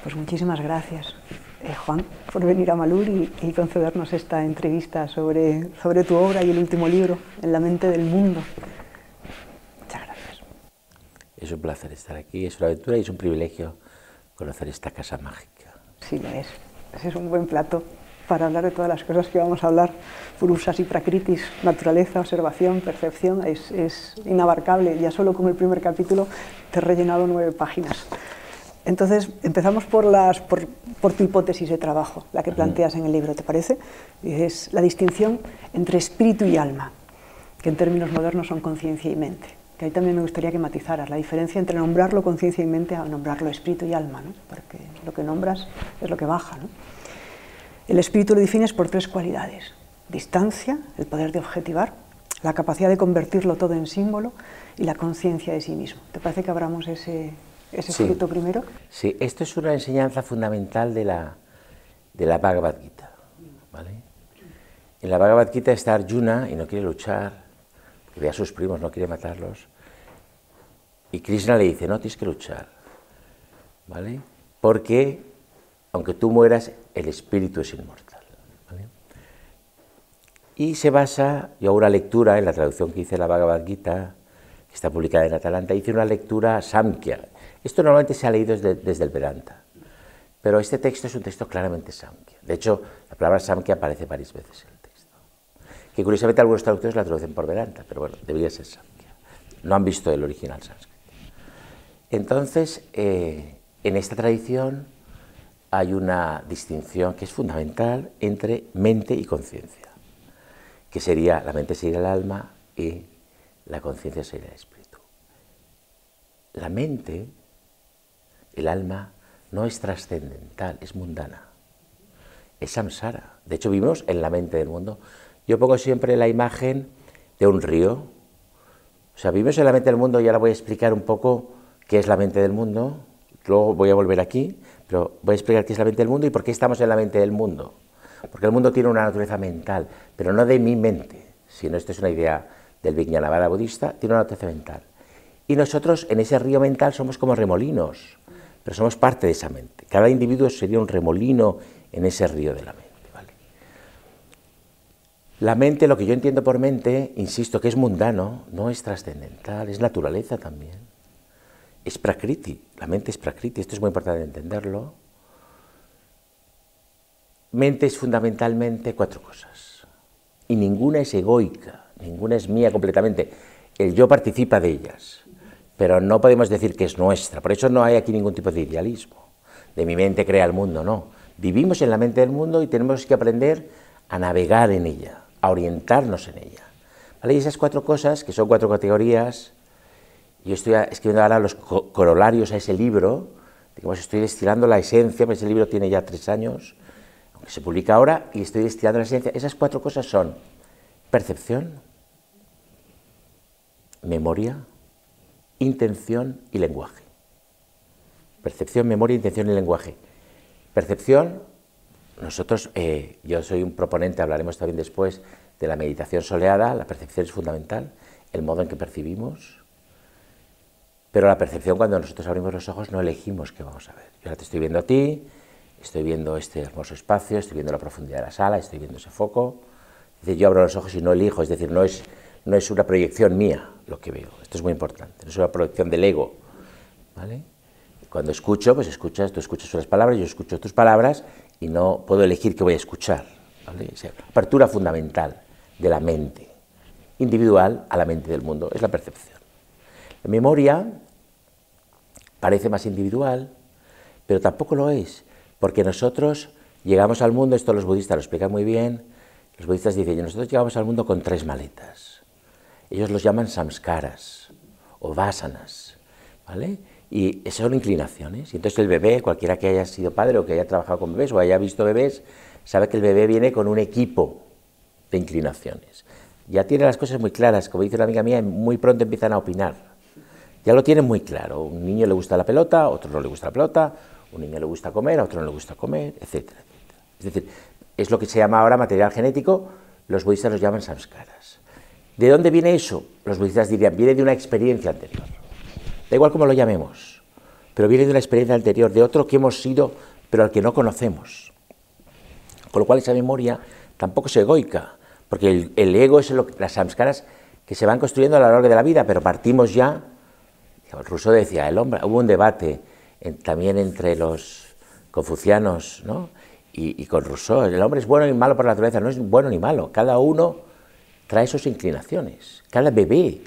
Pues muchísimas gracias, Juan, por venir a Malur y concedernos esta entrevista sobre tu obra y el último libro, En la mente del mundo. Muchas gracias. Es un placer estar aquí, es una aventura y es un privilegio conocer esta casa mágica. Sí lo es. Ese es un buen plato para hablar de todas las cosas que vamos a hablar. Purusas y prakritis, naturaleza, observación, percepción, es inabarcable. Ya solo con el primer capítulo te he rellenado 9 páginas. Entonces, empezamos por tu hipótesis de trabajo, la que planteas en el libro, ¿te parece? Es la distinción entre espíritu y alma, que en términos modernos son conciencia y mente. Que ahí también me gustaría que matizaras la diferencia entre nombrarlo conciencia y mente a nombrarlo espíritu y alma, ¿no? Porque lo que nombras es lo que baja, ¿no? El espíritu lo defines por 3 cualidades: distancia, el poder de objetivar, la capacidad de convertirlo todo en símbolo y la conciencia de sí mismo. ¿Te parece que abramos ese fruto primero? Sí, esto es una enseñanza fundamental de la Bhagavad Gita, ¿vale? En la Bhagavad Gita está Arjuna y no quiere luchar, porque ve a sus primos, no quiere matarlos, y Krishna le dice, no, tienes que luchar, ¿vale? Porque, aunque tú mueras, el espíritu es inmortal, ¿vale? Y se basa, yo hago una lectura en la traducción que hice de la Bhagavad Gita, que está publicada en Atalanta, hice una lectura Samkhya. Esto normalmente se ha leído desde el Vedanta, pero este texto es un texto claramente Samkhya. De hecho, la palabra Samkhya aparece varias veces en el texto, que curiosamente algunos traductores la traducen por Vedanta, pero bueno, debería ser Samkhya. No han visto el original sánscrito. Entonces, en esta tradición hay una distinción que es fundamental entre mente y conciencia, que sería, la mente sería el alma y la conciencia sería el espíritu. La mente, el alma, no es trascendental, es mundana, es samsara. De hecho, vivimos en la mente del mundo. Yo pongo siempre la imagen de un río. O sea, vivimos en la mente del mundo y ahora voy a explicar un poco qué es la mente del mundo. Luego voy a volver aquí, pero voy a explicar qué es la mente del mundo y por qué estamos en la mente del mundo. Porque el mundo tiene una naturaleza mental, pero no de mi mente, sino esto es una idea del Vijnanavada budista, tiene una naturaleza mental. Y nosotros en ese río mental somos como remolinos, pero somos parte de esa mente. Cada individuo sería un remolino en ese río de la mente, ¿vale? La mente, lo que yo entiendo por mente, insisto, que es mundano, no es trascendental, es naturaleza también. Es prakriti, la mente es prakriti, esto es muy importante entenderlo. Mente es fundamentalmente 4 cosas, y ninguna es egoica, ninguna es mía completamente. El yo participa de ellas, pero no podemos decir que es nuestra. Por eso no hay aquí ningún tipo de idealismo, de mi mente crea el mundo, no. Vivimos en la mente del mundo y tenemos que aprender a navegar en ella, a orientarnos en ella, ¿vale? Y esas 4 cosas, que son 4 categorías, yo estoy escribiendo ahora los corolarios a ese libro, digamos, estoy destilando la esencia, porque ese libro tiene ya 3 años, aunque se publica ahora, y estoy destilando la esencia. Esas 4 cosas son percepción, memoria, intención y lenguaje. Percepción, memoria, intención y lenguaje. Percepción, nosotros, yo soy un proponente, hablaremos también después, de la meditación soleada. La percepción es fundamental, el modo en que percibimos, pero la percepción, cuando nosotros abrimos los ojos, no elegimos qué vamos a ver. Yo ahora te estoy viendo a ti, estoy viendo este hermoso espacio, estoy viendo la profundidad de la sala, estoy viendo ese foco. Es decir, yo abro los ojos y no elijo, es decir, no es una proyección mía lo que veo. Esto es muy importante, no es una proyección del ego, ¿vale? Cuando escucho, pues tú escuchas unas palabras, yo escucho tus palabras y no puedo elegir qué voy a escuchar, ¿vale? O sea, apertura fundamental de la mente individual a la mente del mundo es la percepción. La memoria parece más individual, pero tampoco lo es, porque nosotros llegamos al mundo, esto los budistas lo explican muy bien. Los budistas dicen, nosotros llegamos al mundo con 3 maletas. Ellos los llaman samskaras o vasanas, ¿vale? Y esas son inclinaciones. Y entonces el bebé, cualquiera que haya sido padre o que haya trabajado con bebés o haya visto bebés, sabe que el bebé viene con un equipo de inclinaciones. Ya tiene las cosas muy claras, como dice una amiga mía, muy pronto empiezan a opinar. Ya lo tienen muy claro. A un niño le gusta la pelota, a otro no le gusta la pelota, a un niño le gusta comer, a otro no le gusta comer, etcétera, etcétera. Es decir, es lo que se llama ahora material genético, los budistas los llaman samskaras. ¿De dónde viene eso? Los budistas dirían, viene de una experiencia anterior. Da igual cómo lo llamemos, pero viene de una experiencia anterior, de otro que hemos sido, pero al que no conocemos. Con lo cual esa memoria tampoco es egoica, porque el ego es las samskaras que se van construyendo a lo largo de la vida, pero partimos ya. Rousseau decía, hubo un debate también entre los confucianos, ¿no? y con Rousseau, el hombre es bueno y malo por la naturaleza, no es bueno ni malo, cada uno trae sus inclinaciones, cada bebé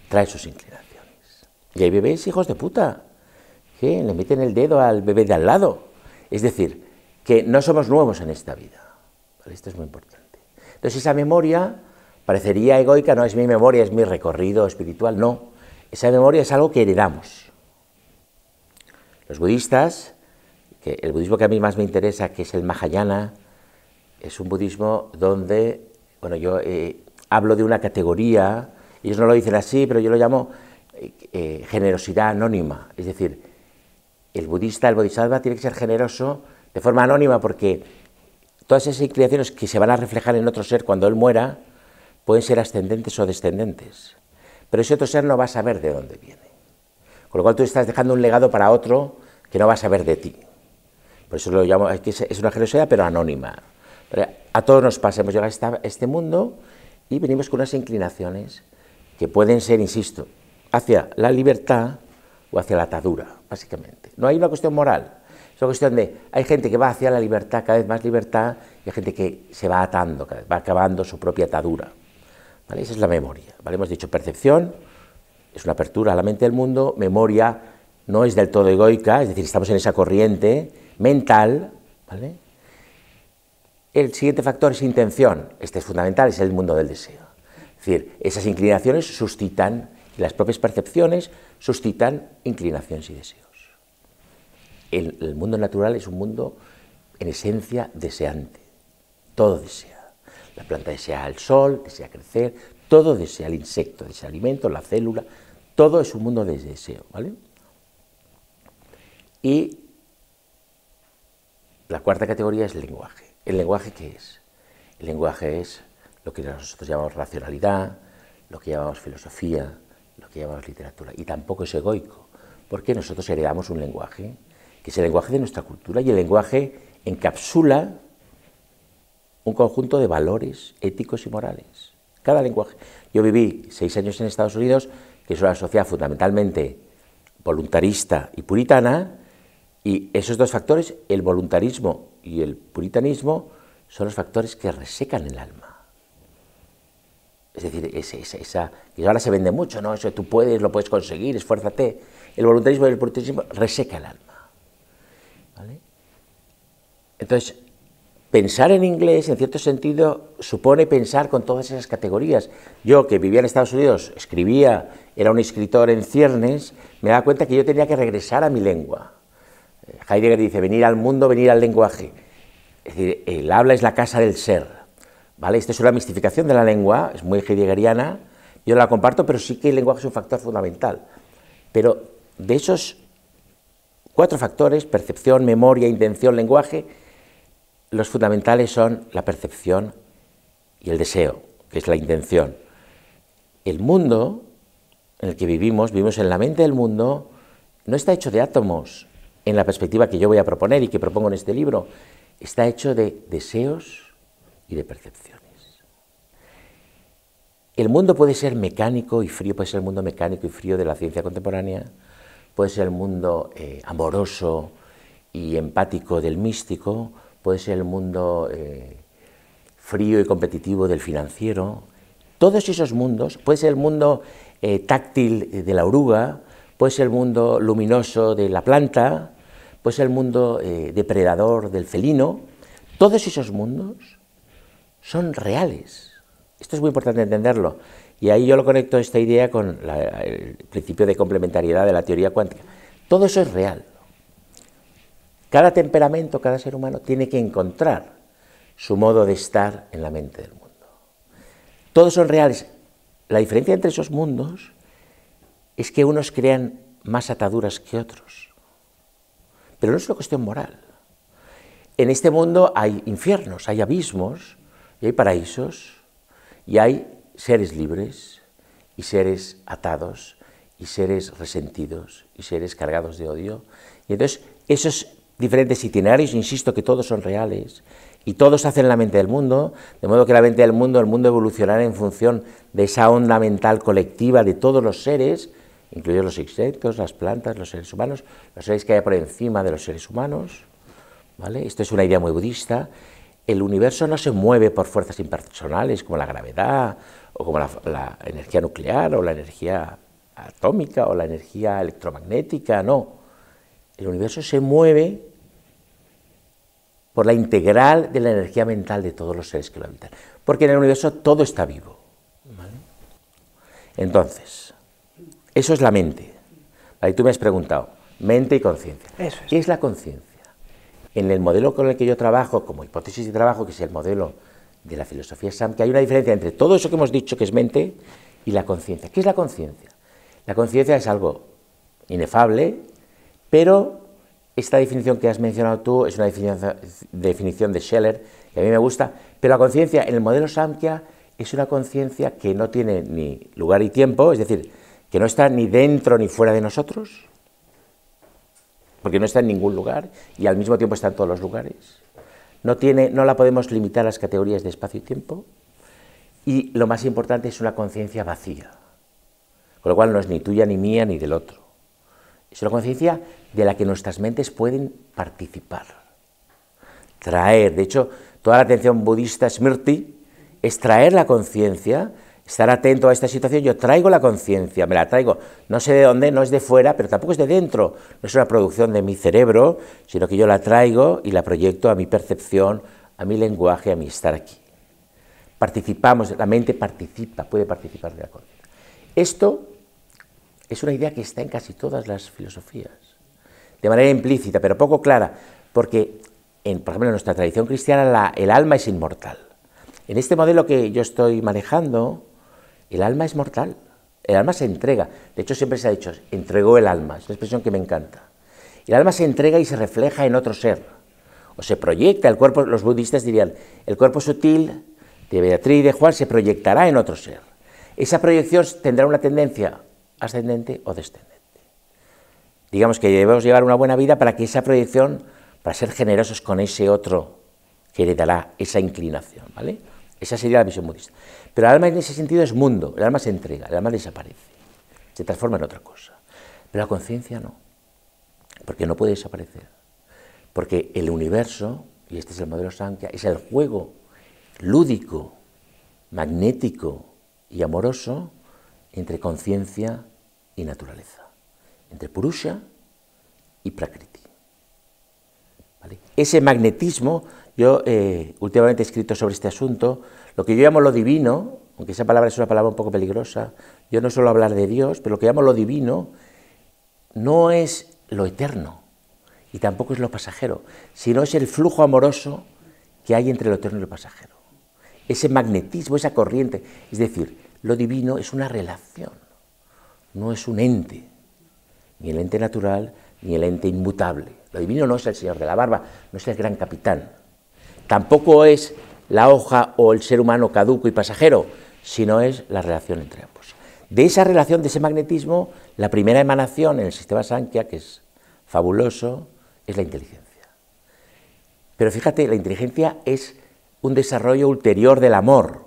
trae sus inclinaciones. Y hay bebés hijos de puta, que le meten el dedo al bebé de al lado. Es decir, que no somos nuevos en esta vida. ¿Vale? Esto es muy importante. Entonces esa memoria parecería egoica, no es mi memoria, es mi recorrido espiritual, no. Esa memoria es algo que heredamos. Los budistas, que el budismo que a mí más me interesa, que es el Mahayana, es un budismo donde, bueno, yo hablo de una categoría, ellos no lo dicen así, pero yo lo llamo generosidad anónima. Es decir, el budista, el bodhisattva, tiene que ser generoso de forma anónima porque todas esas inclinaciones que se van a reflejar en otro ser cuando él muera pueden ser ascendentes o descendentes. Pero ese otro ser no va a saber de dónde viene. Con lo cual tú estás dejando un legado para otro que no va a saber de ti. Por eso lo llamo, es una generosidad pero anónima. Pero a todos nos pasa, hemos llegado a este mundo y venimos con unas inclinaciones que pueden ser, insisto, hacia la libertad o hacia la atadura, básicamente. No hay una cuestión moral, es una cuestión de, hay gente que va hacia la libertad, cada vez más libertad, y hay gente que se va atando, cada vez va acabando su propia atadura. ¿Vale? Esa es la memoria. ¿Vale? Hemos dicho percepción, es una apertura a la mente del mundo, memoria no es del todo egoica, es decir, estamos en esa corriente mental, ¿vale? El siguiente factor es intención, este es fundamental, es el mundo del deseo. Es decir, esas inclinaciones suscitan, las propias percepciones suscitan inclinaciones y deseos. El mundo natural es un mundo, en esencia, deseante. Todo desea. La planta desea el sol, desea crecer, todo desea, el insecto desea alimento, la célula, todo es un mundo de deseo, ¿vale? Y la cuarta categoría es el lenguaje. ¿El lenguaje qué es? El lenguaje es lo que nosotros llamamos racionalidad, lo que llamamos filosofía, lo que llamamos literatura. Y tampoco es egoico, porque nosotros heredamos un lenguaje, que es el lenguaje de nuestra cultura, y el lenguaje encapsula un conjunto de valores éticos y morales. Cada lenguaje. Yo viví 6 años en Estados Unidos, que es una sociedad fundamentalmente voluntarista y puritana, y esos dos factores, el voluntarismo y el puritanismo, son los factores que resecan el alma. Es decir, que ahora se vende mucho, ¿no? Eso tú puedes, lo puedes conseguir, esfuérzate. El voluntarismo y el puritanismo reseca el alma. ¿Vale? Entonces, pensar en inglés, en cierto sentido, supone pensar con todas esas categorías. Yo, que vivía en Estados Unidos, escribía, era un escritor en ciernes, me daba cuenta que yo tenía que regresar a mi lengua. Heidegger dice, venir al mundo, venir al lenguaje. Es decir, el habla es la casa del ser. ¿Vale? Esta es una mistificación de la lengua, es muy heideggeriana, yo no la comparto, pero sí que el lenguaje es un factor fundamental. Pero de esos 4 factores, percepción, memoria, intención, lenguaje, los fundamentales son la percepción y el deseo, que es la intención. El mundo en el que vivimos en la mente del mundo, no está hecho de átomos, en la perspectiva que yo voy a proponer y que propongo en este libro, está hecho de deseos y de percepciones. El mundo puede ser mecánico y frío, puede ser el mundo mecánico y frío de la ciencia contemporánea, puede ser el mundo amoroso y empático del místico, puede ser el mundo frío y competitivo del financiero. Todos esos mundos, puede ser el mundo táctil de la oruga, puede ser el mundo luminoso de la planta, puede ser el mundo depredador del felino. Todos esos mundos son reales. Esto es muy importante entenderlo. Y ahí yo lo conecto esta idea con el principio de complementariedad de la teoría cuántica. Todo eso es real. Cada temperamento, cada ser humano tiene que encontrar su modo de estar en la mente del mundo. Todos son reales. La diferencia entre esos mundos es que unos crean más ataduras que otros. Pero no es una cuestión moral. En este mundo hay infiernos, hay abismos, y hay paraísos, y hay seres libres y seres atados, y seres resentidos y seres cargados de odio. Y entonces esos diferentes itinerarios, insisto que todos son reales y todos hacen la mente del mundo, de modo que la mente del mundo, el mundo evolucionará en función de esa onda mental colectiva de todos los seres, incluidos los insectos, las plantas, los seres humanos, los seres que hay por encima de los seres humanos, ¿vale? Esto es una idea muy budista. El universo no se mueve por fuerzas impersonales como la gravedad, o como la energía nuclear, o la energía atómica, o la energía electromagnética, no. El universo se mueve por la integral de la energía mental de todos los seres que lo habitan, porque en el universo todo está vivo, ¿vale? Entonces, eso es la mente. Ahí tú me has preguntado, mente y conciencia. ¿Qué es la conciencia? En el modelo con el que yo trabajo, como hipótesis de trabajo, que es el modelo de la filosofía Samkhya, hay una diferencia entre todo eso que hemos dicho que es mente y la conciencia. ¿Qué es la conciencia? La conciencia es algo inefable, pero esta definición que has mencionado tú es una definición de Scheller, que a mí me gusta, pero la conciencia en el modelo Samkhya es una conciencia que no tiene ni lugar y tiempo, es decir, que no está ni dentro ni fuera de nosotros, porque no está en ningún lugar y al mismo tiempo está en todos los lugares. No la podemos limitar a las categorías de espacio y tiempo, y lo más importante es una conciencia vacía, con lo cual no es ni tuya ni mía ni del otro. Es una conciencia de la que nuestras mentes pueden participar, traer. De hecho, toda la atención budista smrti es traer la conciencia, estar atento a esta situación. Yo traigo la conciencia, me la traigo, no sé de dónde, no es de fuera, pero tampoco es de dentro, no es una producción de mi cerebro, sino que yo la traigo y la proyecto a mi percepción, a mi lenguaje, a mi estar aquí. Participamos, la mente participa, puede participar de la conciencia. Esto es una idea que está en casi todas las filosofías, de manera implícita, pero poco clara, porque, por ejemplo, en nuestra tradición cristiana el alma es inmortal. En este modelo que yo estoy manejando, el alma es mortal, el alma se entrega. De hecho, siempre se ha dicho, entregó el alma, es una expresión que me encanta. El alma se entrega y se refleja en otro ser, o se proyecta, el cuerpo, los budistas dirían, el cuerpo sutil de Beatriz y de Juan se proyectará en otro ser. Esa proyección tendrá una tendencia ascendente o descendente. Digamos que debemos llevar una buena vida para que esa proyección, para ser generosos con ese otro que heredará esa inclinación, ¿vale? Esa sería la visión budista. Pero el alma en ese sentido es mundo, el alma se entrega, el alma desaparece, se transforma en otra cosa. Pero la conciencia no, porque no puede desaparecer. Porque el universo, y este es el modelo Samkhya, es el juego lúdico, magnético y amoroso entre conciencia y naturaleza, entre Purusha y Prakriti. ¿Vale? Ese magnetismo, yo últimamente he escrito sobre este asunto, lo que yo llamo lo divino, aunque esa palabra es una palabra un poco peligrosa, yo no suelo hablar de Dios, pero lo que llamo lo divino no es lo eterno y tampoco es lo pasajero, sino es el flujo amoroso que hay entre lo eterno y lo pasajero. Ese magnetismo, esa corriente, es decir, lo divino es una relación, no es un ente, ni el ente natural, ni el ente inmutable. Lo divino no es el señor de la barba, no es el gran capitán. Tampoco es la hoja o el ser humano caduco y pasajero, sino es la relación entre ambos. De esa relación, de ese magnetismo, la primera emanación en el sistema Samkhya, que es fabuloso, es la inteligencia. Pero fíjate, la inteligencia es un desarrollo ulterior del amor,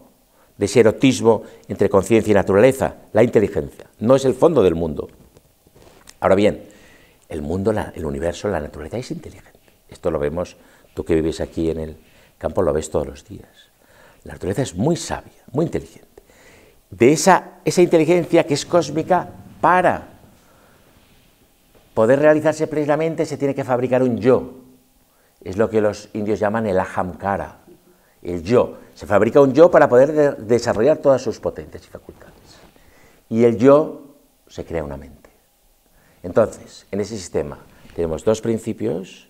de ese erotismo entre conciencia y naturaleza, la inteligencia, no es el fondo del mundo. Ahora bien, el mundo, el universo, la naturaleza es inteligente. Esto lo vemos, tú que vives aquí en el campo lo ves todos los días. La naturaleza es muy sabia, muy inteligente. De esa inteligencia que es cósmica, para poder realizarse plenamente se tiene que fabricar un yo. Es lo que los indios llaman el ahamkara, el yo. Se fabrica un yo para poder desarrollar todas sus potencias y facultades. Y el yo se crea una mente. Entonces, en ese sistema tenemos dos principios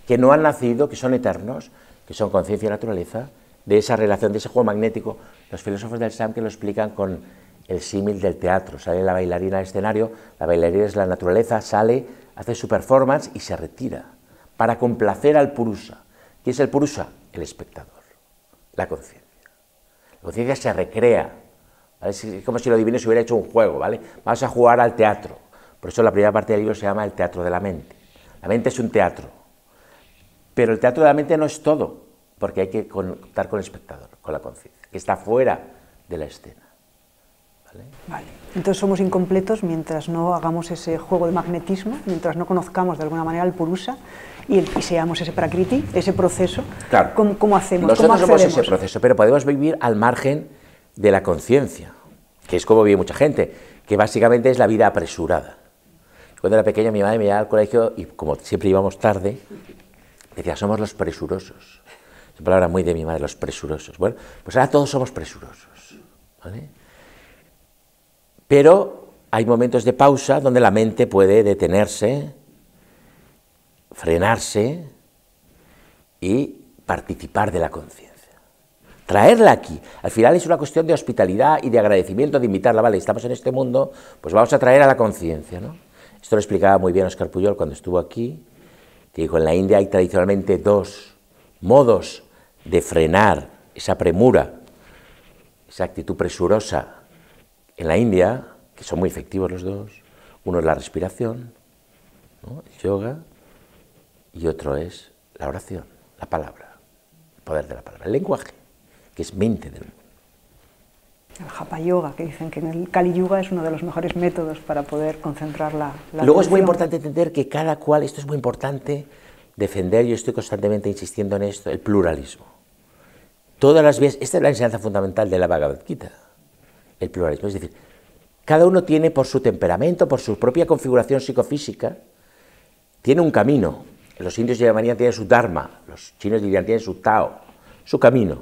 que no han nacido, que son eternos, que son conciencia y naturaleza, de esa relación, de ese juego magnético. Los filósofos del Samkhya lo explican con el símil del teatro. Sale la bailarina al escenario, la bailarina es la naturaleza, sale, hace su performance y se retira para complacer al Purusha. ¿Quién es el Purusha? El espectador, la conciencia. La conciencia se recrea ¿vale? Es como si lo divino se hubiera hecho un juego, ¿vale? Vamos a jugar al teatro. Por eso la primera parte del libro se llama el teatro de la mente. La mente es un teatro. Pero el teatro de la mente no es todo, porque hay que contar con el espectador, con la conciencia, que está fuera de la escena. ¿Vale? Vale. Entonces somos incompletos mientras no hagamos ese juego de magnetismo, mientras no conozcamos de alguna manera el Purusha y seamos ese Prakriti, ese proceso. Claro. ¿Cómo hacemos? Nosotros ¿Cómo somos accedemos? ese proceso, pero podemos vivir al margen de la conciencia, que es como vive mucha gente, que básicamente es la vida apresurada. Cuando era pequeño mi madre me llevaba al colegio y como siempre íbamos tarde, decía, somos los presurosos. Es una palabra muy de mi madre, los presurosos. Bueno, pues ahora todos somos presurosos, ¿vale? Pero hay momentos de pausa donde la mente puede detenerse, frenarse y participar de la conciencia. Traerla aquí. Al final es una cuestión de hospitalidad y de agradecimiento, de invitarla. Vale, estamos en este mundo, pues vamos a traer a la conciencia, ¿no? Esto lo explicaba muy bien Óscar Pujol cuando estuvo aquí, que en la India hay tradicionalmente dos modos de frenar esa premura, esa actitud presurosa en la India, que son muy efectivos los dos. Uno es la respiración, ¿no? El yoga, y otro es la oración, la palabra, el poder de la palabra, el lenguaje, que es mente del mundo. El Japa Yoga, que dicen que en el Kali Yuga es uno de los mejores métodos para poder concentrar la Luego es muy atención. importante entender que cada cual, esto es muy importante defender, yo estoy constantemente insistiendo en esto, el pluralismo. Todas las vías, esta es la enseñanza fundamental de la Bhagavad Gita, el pluralismo, es decir, cada uno tiene por su temperamento, por su propia configuración psicofísica, tiene un camino. Los indios llamarían, tienen su dharma, los chinos dirían, tienen su tao, su camino.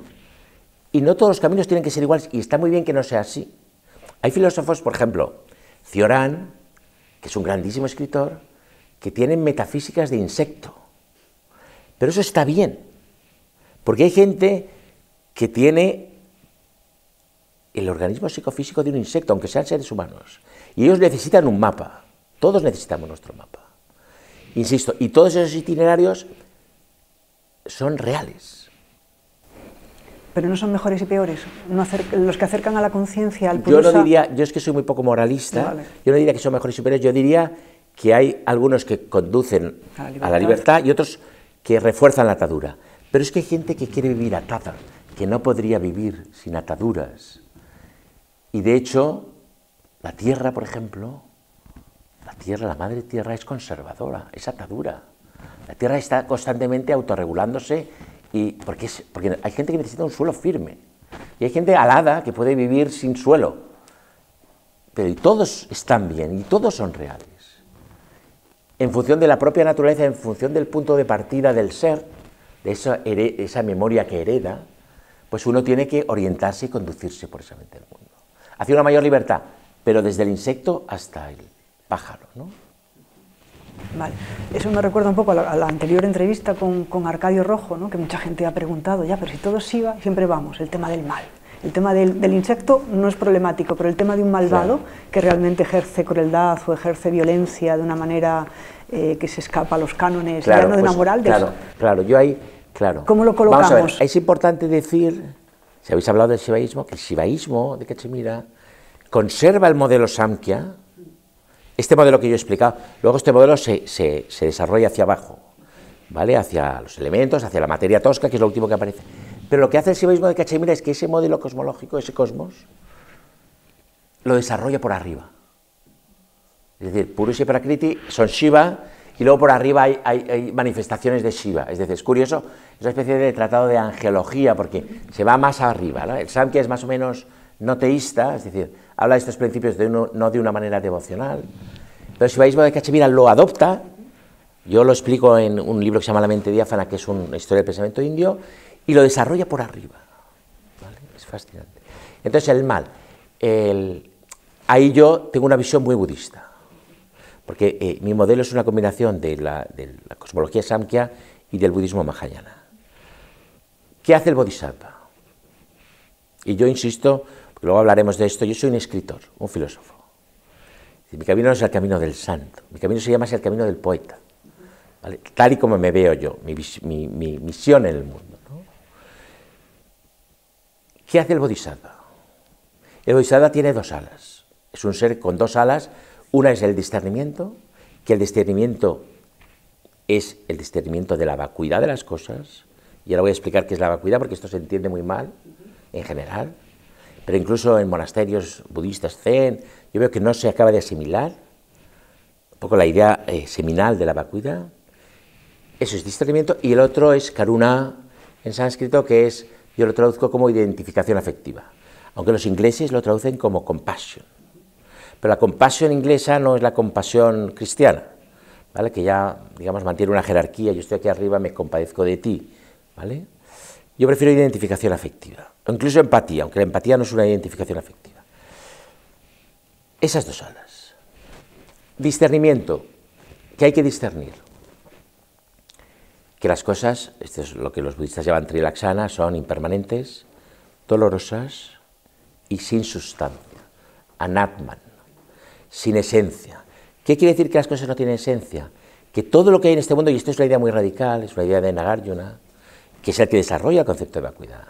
Y no todos los caminos tienen que ser iguales, y está muy bien que no sea así. Hay filósofos, por ejemplo, Cioran, que es un grandísimo escritor, que tienen metafísicas de insecto. Pero eso está bien, porque hay gente que tiene el organismo psicofísico de un insecto, aunque sean seres humanos, y ellos necesitan un mapa, todos necesitamos nuestro mapa. Insisto, y todos esos itinerarios son reales. Pero no son mejores y peores, los que acercan a la conciencia, al Yo Purusha. no diría, yo es que soy muy poco moralista, Vale. yo no diría que son mejores y peores, yo diría que hay algunos que conducen a la libertad y otros que refuerzan la atadura. Pero es que hay gente que quiere vivir atada, que no podría vivir sin ataduras. Y de hecho, la tierra, por ejemplo, la tierra, la madre tierra es conservadora, es atadura. La tierra está constantemente autorregulándose porque hay gente que necesita un suelo firme. Y hay gente alada que puede vivir sin suelo. Pero y todos están bien y todos son reales. En función de la propia naturaleza, en función del punto de partida del ser, de esa memoria que hereda, pues uno tiene que orientarse y conducirse por esa mente del mundo. Hacia una mayor libertad, pero desde el insecto hasta el pájaro, ¿no? Vale. Eso me recuerda un poco a la anterior entrevista con Arcadio Rojo, ¿no? Que mucha gente ha preguntado, ya, pero si todo es Shiva, siempre vamos, el tema del mal. El tema del insecto no es problemático, pero el tema de un malvado, claro, que realmente ejerce crueldad o ejerce violencia de una manera que se escapa a los cánones, claro, ya no de una moral. Claro, yo ahí, claro. ¿Cómo lo colocamos? Vamos a ver, es importante decir, si habéis hablado del shivaísmo, que el shivaísmo de Cachemira conserva el modelo Samkhya, este modelo que yo he explicado, luego este modelo se desarrolla hacia abajo, ¿vale? Hacia los elementos, hacia la materia tosca, que es lo último que aparece. Pero lo que hace el shivaísmo de Cachemira es que ese modelo cosmológico, ese cosmos, lo desarrolla por arriba. Es decir, Purusha y Prakriti son Shiva, y luego por arriba hay manifestaciones de Shiva. Es decir, es curioso, es una especie de tratado de angelología, porque se va más arriba, ¿no? El Samkhya es más o menos no teísta, es decir, habla de estos principios no de una manera devocional. Pero el shivaísmo de Cachemira lo adopta, yo lo explico en un libro que se llama La mente diáfana, que es una historia del pensamiento indio, y lo desarrolla por arriba, ¿vale? Es fascinante. Entonces el mal, ahí yo tengo una visión muy budista, porque mi modelo es una combinación de la cosmología Samkhya y del budismo Mahayana. ¿Qué hace el bodhisattva? Y yo insisto, porque luego hablaremos de esto, yo soy un escritor, un filósofo. Mi camino no es el camino del santo, mi camino se llama así el camino del poeta, ¿vale? Tal y como me veo yo, mi misión en el mundo, ¿no? ¿Qué hace el bodhisattva? El bodhisattva tiene dos alas, es un ser con dos alas, una es el discernimiento, que el discernimiento es el discernimiento de la vacuidad de las cosas, y ahora voy a explicar qué es la vacuidad porque esto se entiende muy mal en general, pero incluso en monasterios budistas zen, yo veo que no se acaba de asimilar un poco la idea seminal de la vacuidad. Eso es discernimiento, y el otro es karuna en sánscrito, que es, yo lo traduzco como identificación afectiva, aunque los ingleses lo traducen como compassion, pero la compasión inglesa no es la compasión cristiana, ¿vale? Que ya, digamos, mantiene una jerarquía, yo estoy aquí arriba, me compadezco de ti, ¿vale? Yo prefiero identificación afectiva, o incluso empatía, aunque la empatía no es una identificación afectiva. Esas dos alas. Discernimiento, que hay que discernir. Que las cosas, esto es lo que los budistas llaman trilaksana, son impermanentes, dolorosas y sin sustancia, anatman, sin esencia. ¿Qué quiere decir que las cosas no tienen esencia? Que todo lo que hay en este mundo, y esto es una idea muy radical, es una idea de Nagarjuna, que es el que desarrolla el concepto de vacuidad.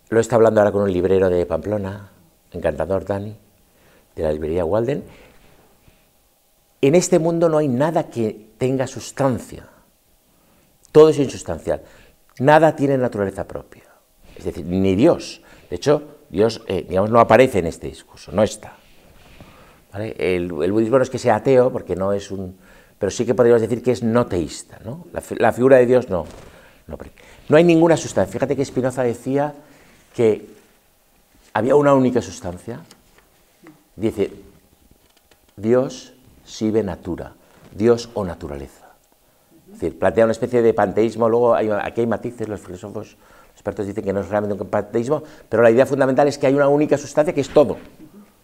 Lo está hablando ahora con un librero de Pamplona, encantador Dani, de la librería Walden. En este mundo no hay nada que tenga sustancia, todo es insustancial, nada tiene naturaleza propia, es decir, ni Dios. De hecho, Dios, digamos, no aparece en este discurso, no está. ¿Vale? El budismo no es que sea ateo, porque no es un... pero sí que podríamos decir que es no teísta, ¿no? La figura de Dios no hay ninguna sustancia. Fíjate que Spinoza decía que había una única sustancia, dice, Dios sive natura, Dios o naturaleza. Es decir, plantea una especie de panteísmo, luego aquí hay matices, los filósofos, los expertos dicen que no es realmente un panteísmo, pero la idea fundamental es que hay una única sustancia que es todo,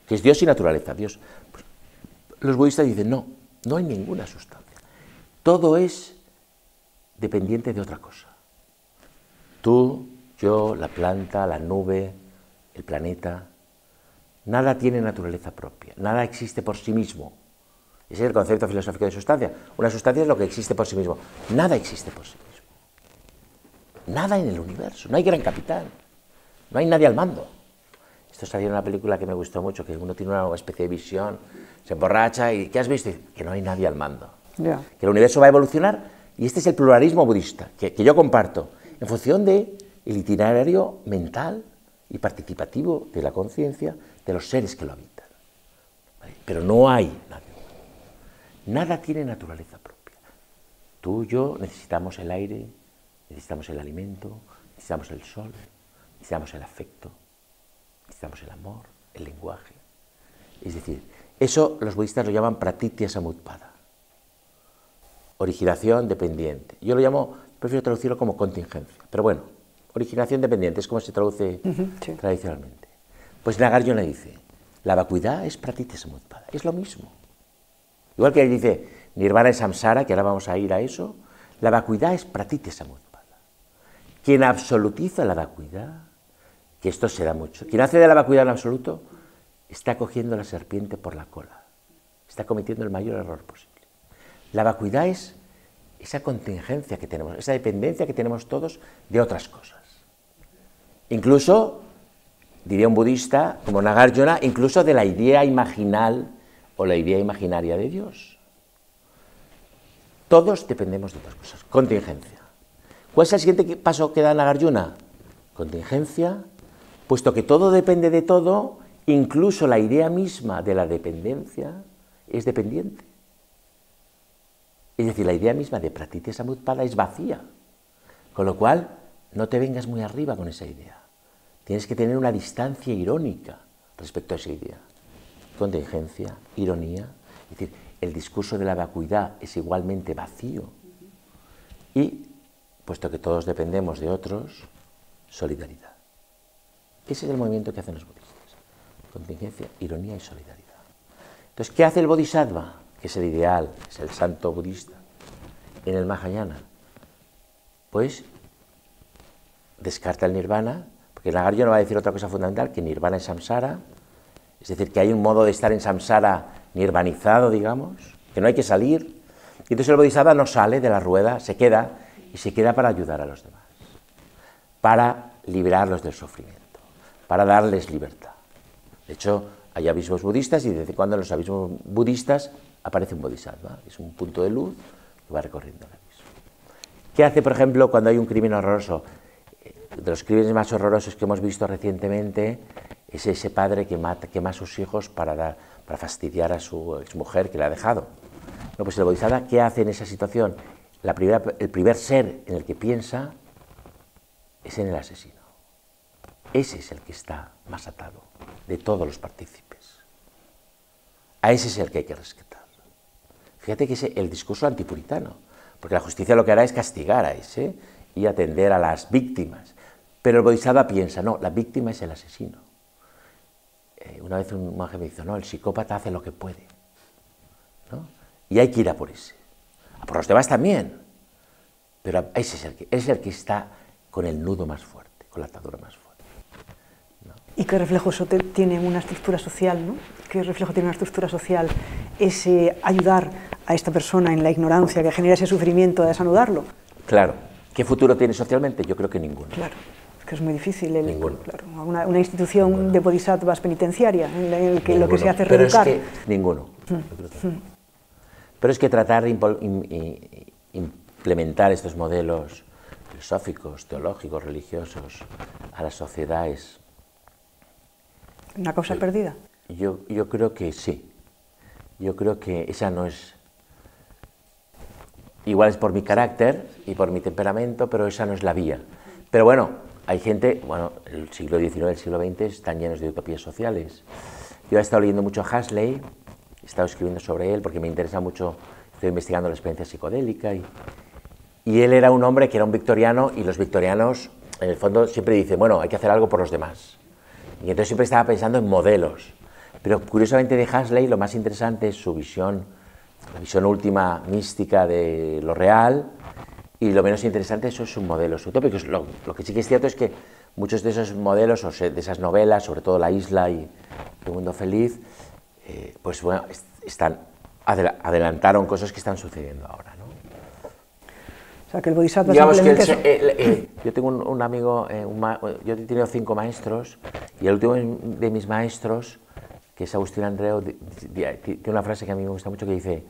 que es Dios y naturaleza. Dios. Pues, los budistas dicen, no hay ninguna sustancia, todo es dependiente de otra cosa. Tú, yo, la planta, la nube, el planeta, nada tiene naturaleza propia, nada existe por sí mismo. Ese es el concepto filosófico de sustancia. Una sustancia es lo que existe por sí mismo. Nada existe por sí mismo. Nada en el universo. No hay gran capitán. No hay nadie al mando. Esto salió en una película que me gustó mucho, que uno tiene una especie de visión, se emborracha y ¿qué has visto? Que no hay nadie al mando. Yeah. Que el universo va a evolucionar y este es el pluralismo budista que yo comparto en función del itinerario mental y participativo de la conciencia de los seres que lo habitan. ¿Vale? Pero no hay nadie. Nada tiene naturaleza propia. Tú y yo necesitamos el aire, necesitamos el alimento, necesitamos el sol, necesitamos el afecto, necesitamos el amor, el lenguaje. Es decir, eso los budistas lo llaman pratitya samutpada, originación dependiente. Yo lo llamo, prefiero traducirlo como contingencia, pero bueno, originación dependiente es como se traduce tradicionalmente. Pues Nagarjuna dice, la vacuidad es pratitya samutpada, es lo mismo. Igual que él dice nirvana es samsara, que ahora vamos a ir a eso, la vacuidad es pratitya samutpada. Quien absolutiza la vacuidad, que esto se da mucho, quien hace de la vacuidad un absoluto, está cogiendo la serpiente por la cola, está cometiendo el mayor error posible. La vacuidad es esa contingencia que tenemos, esa dependencia que tenemos todos de otras cosas. Incluso, diría un budista como Nagarjuna, incluso de la idea imaginal o la idea imaginaria de Dios. Todos dependemos de otras cosas. Contingencia. ¿Cuál es el siguiente paso que da Nagarjuna? Contingencia, puesto que todo depende de todo, incluso la idea misma de la dependencia es dependiente. Es decir, la idea misma de pratitya samutpada es vacía, con lo cual no te vengas muy arriba con esa idea. Tienes que tener una distancia irónica respecto a esa idea. Contingencia, ironía, es decir, el discurso de la vacuidad es igualmente vacío y, puesto que todos dependemos de otros, solidaridad. Ese es el movimiento que hacen los budistas, contingencia, ironía y solidaridad. Entonces, ¿qué hace el bodhisattva? Que es el ideal, es el santo budista, en el Mahayana. Pues descarta el nirvana, porque Nagarjuna va a decir otra cosa fundamental, que nirvana es samsara, es decir, que hay un modo de estar en samsara nirvanizado, digamos, que no hay que salir, y entonces el bodhisattva no sale de la rueda, se queda, y se queda para ayudar a los demás, para liberarlos del sufrimiento, para darles libertad. De hecho, hay abismos budistas y de vez en cuando en los abismos budistas aparece un bodhisattva, es un punto de luz que va recorriendo el abismo. ¿Qué hace, por ejemplo, cuando hay un crimen horroroso? De los crímenes más horrorosos que hemos visto recientemente es ese padre que quema a sus hijos para fastidiar a su exmujer que le ha dejado. No, pues el bodhisattva, ¿qué hace en esa situación? El primer ser en el que piensa es en el asesino. Ese es el que está más atado de todos los partícipes. A ese es el que hay que rescatar. Fíjate que es el discurso antipuritano, porque la justicia lo que hará es castigar a ese y atender a las víctimas. Pero el bodhisattva piensa, no, la víctima es el asesino. Una vez un monje me dijo, no, el psicópata hace lo que puede, ¿no? Y hay que ir a por ese. A por los demás también, pero ese es el que está con el nudo más fuerte, con la atadura más fuerte, ¿no? ¿Y qué reflejo eso tiene una estructura social, ¿no? ¿Qué reflejo tiene una estructura social ese ayudar a esta persona en la ignorancia que genera ese sufrimiento a desanudarlo? Claro. ¿Qué futuro tiene socialmente? Yo creo que ninguno. Claro, es que es muy difícil. Ninguno. Claro, una institución de bodhisattvas penitenciaria en el que ninguno. Lo que se hace es pero reeducar. Es que, ninguno. Pero es que tratar de implementar estos modelos filosóficos, teológicos, religiosos a la sociedad es... ¿Una causa perdida? Yo creo que sí. Yo creo que esa no es... Igual es por mi carácter y por mi temperamento, pero esa no es la vía. Pero bueno, hay gente, bueno, el siglo XIX y el siglo XX están llenos de utopías sociales. Yo he estado leyendo mucho a Huxley, he estado escribiendo sobre él porque me interesa mucho, estoy investigando la experiencia psicodélica y él era un hombre que era un victoriano y los victorianos en el fondo siempre dicen, bueno, hay que hacer algo por los demás. Y entonces siempre estaba pensando en modelos. Pero curiosamente de Huxley lo más interesante es su visión, la visión última mística de lo real, y lo menos interesante son sus modelos utópicos. Lo que sí que es cierto es que muchos de esos modelos, o de esas novelas, sobre todo La isla y El mundo feliz, pues bueno, adelantaron cosas que están sucediendo ahora, ¿no? O sea, que el bodhisattva digamos simplemente... yo tengo un amigo, yo he tenido 5 maestros, y el último de mis maestros, que es Agustín Andreu, tiene una frase que a mí me gusta mucho que dice,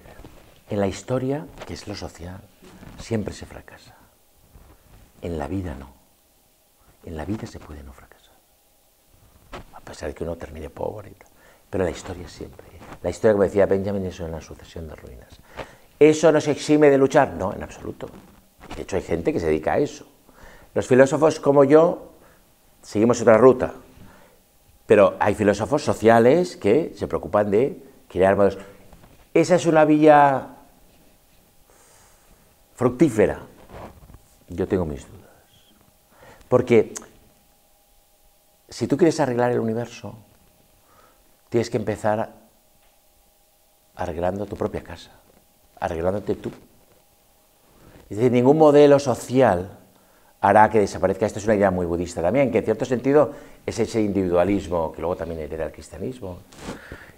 en la historia, que es lo social, siempre se fracasa. En la vida no. En la vida se puede no fracasar. A pesar de que uno termine pobre y tal. Pero la historia siempre. La historia, como decía Benjamin, es una sucesión de ruinas. ¿Eso nos exime de luchar? No, en absoluto. De hecho, hay gente que se dedica a eso. Los filósofos como yo seguimos otra ruta. Pero hay filósofos sociales que se preocupan de crear modelos. ¿Esa es una vía fructífera? Yo tengo mis dudas. Porque si tú quieres arreglar el universo, tienes que empezar arreglando tu propia casa, arreglándote tú. Es decir, ningún modelo social hará que desaparezca. Esto es una idea muy budista también, que en cierto sentido es ese individualismo que luego también hereda el cristianismo.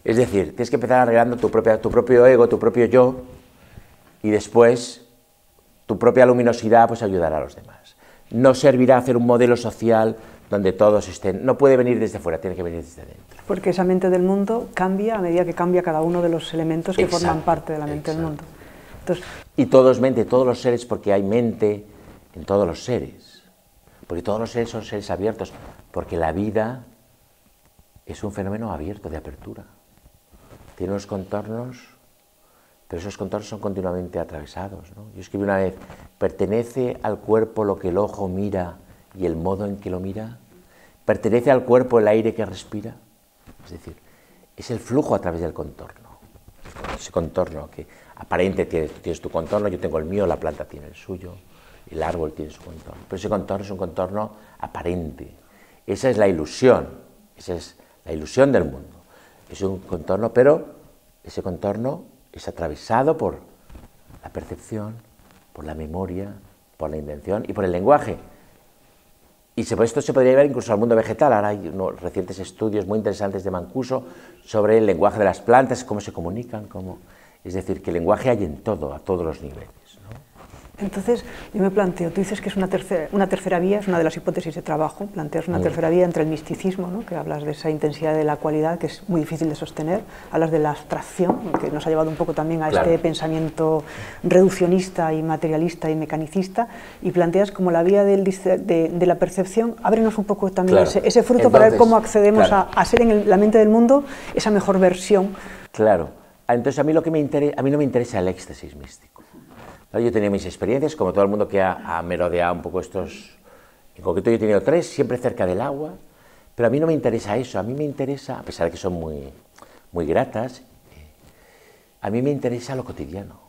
Es decir, tienes que empezar arreglando tu propio ego, tu propio yo, y después tu propia luminosidad pues ayudará a los demás. No servirá hacer un modelo social donde todos estén, no puede venir desde fuera, tiene que venir desde dentro. Porque esa mente del mundo cambia a medida que cambia cada uno de los elementos que forman parte de la mente del mundo. Entonces, y todo es mente, todos los seres, porque hay mente en todos los seres, porque todos los seres son seres abiertos, porque la vida es un fenómeno abierto, de apertura. Tiene unos contornos, pero esos contornos son continuamente atravesados, ¿no? Yo escribí una vez, ¿pertenece al cuerpo lo que el ojo mira y el modo en que lo mira? ¿Pertenece al cuerpo el aire que respira? Es decir, es el flujo a través del contorno, ese contorno que aparente, tienes tu contorno, yo tengo el mío, la planta tiene el suyo, el árbol tiene su contorno, pero ese contorno es un contorno aparente. Esa es la ilusión del mundo. Es un contorno, pero ese contorno es atravesado por la percepción, por la memoria, por la intención y por el lenguaje. Y esto se podría llevar incluso al mundo vegetal. Ahora hay unos recientes estudios muy interesantes de Mancuso sobre el lenguaje de las plantas, cómo se comunican, es decir, que el lenguaje hay en todo, a todos los niveles, ¿no? Entonces, yo me planteo, tú dices que es una tercera vía, es una de las hipótesis de trabajo, planteas una tercera vía entre el misticismo, ¿no? Que hablas de esa intensidad de la cualidad que es muy difícil de sostener, hablas de la abstracción, que nos ha llevado un poco también a este pensamiento reduccionista y materialista y mecanicista, y planteas como la vía de la percepción. Ábrenos un poco también ese fruto. Entonces, para ver cómo accedemos a ser en la mente del mundo esa mejor versión. Claro, entonces a mí no me interesa el éxtasis místico. Yo tenía mis experiencias, como todo el mundo que ha merodeado un poco estos... En concreto yo he tenido 3, siempre cerca del agua, pero a mí no me interesa eso, a mí me interesa, a pesar de que son muy gratas, a mí me interesa lo cotidiano,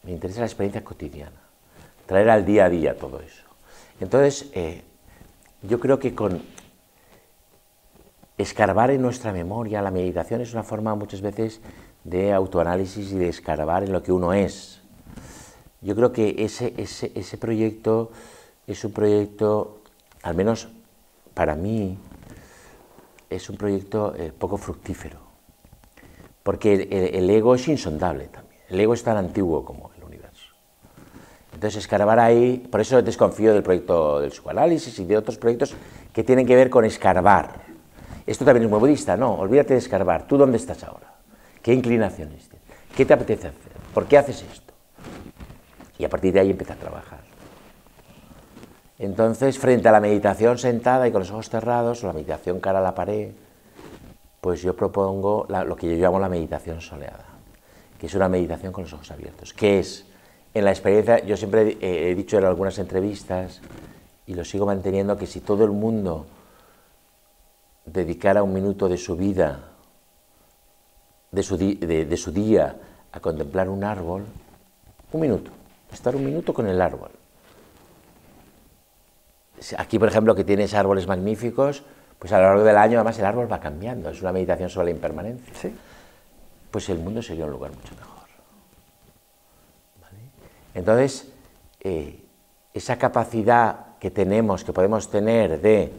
me interesa la experiencia cotidiana, traer al día a día todo eso. Entonces, yo creo que con escarbar en nuestra memoria, la meditación es una forma muchas veces de autoanálisis y de escarbar en lo que uno es. Yo creo que ese proyecto es un proyecto, al menos para mí, es un proyecto poco fructífero, porque el ego es insondable también, el ego es tan antiguo como el universo. Entonces escarbar ahí, por eso desconfío del proyecto del psicoanálisis y de otros proyectos que tienen que ver con escarbar. Esto también es muy budista, no, olvídate de escarbar, ¿tú dónde estás ahora? ¿Qué inclinaciones tienes? ¿Qué te apetece hacer? ¿Por qué haces esto? Y a partir de ahí empieza a trabajar. Entonces, frente a la meditación sentada y con los ojos cerrados, o la meditación cara a la pared, pues yo propongo lo que yo llamo la meditación soleada, que es una meditación con los ojos abiertos, que es, en la experiencia, yo siempre he dicho en algunas entrevistas, y lo sigo manteniendo, que si todo el mundo dedicara un minuto de su vida, de su día, a contemplar un árbol, un minuto, estar un minuto con el árbol. Aquí, por ejemplo, que tienes árboles magníficos, pues a lo largo del año además el árbol va cambiando, es una meditación sobre la impermanencia. Sí. Pues el mundo sería un lugar mucho mejor. ¿Vale? Entonces, esa capacidad que tenemos, que podemos tener de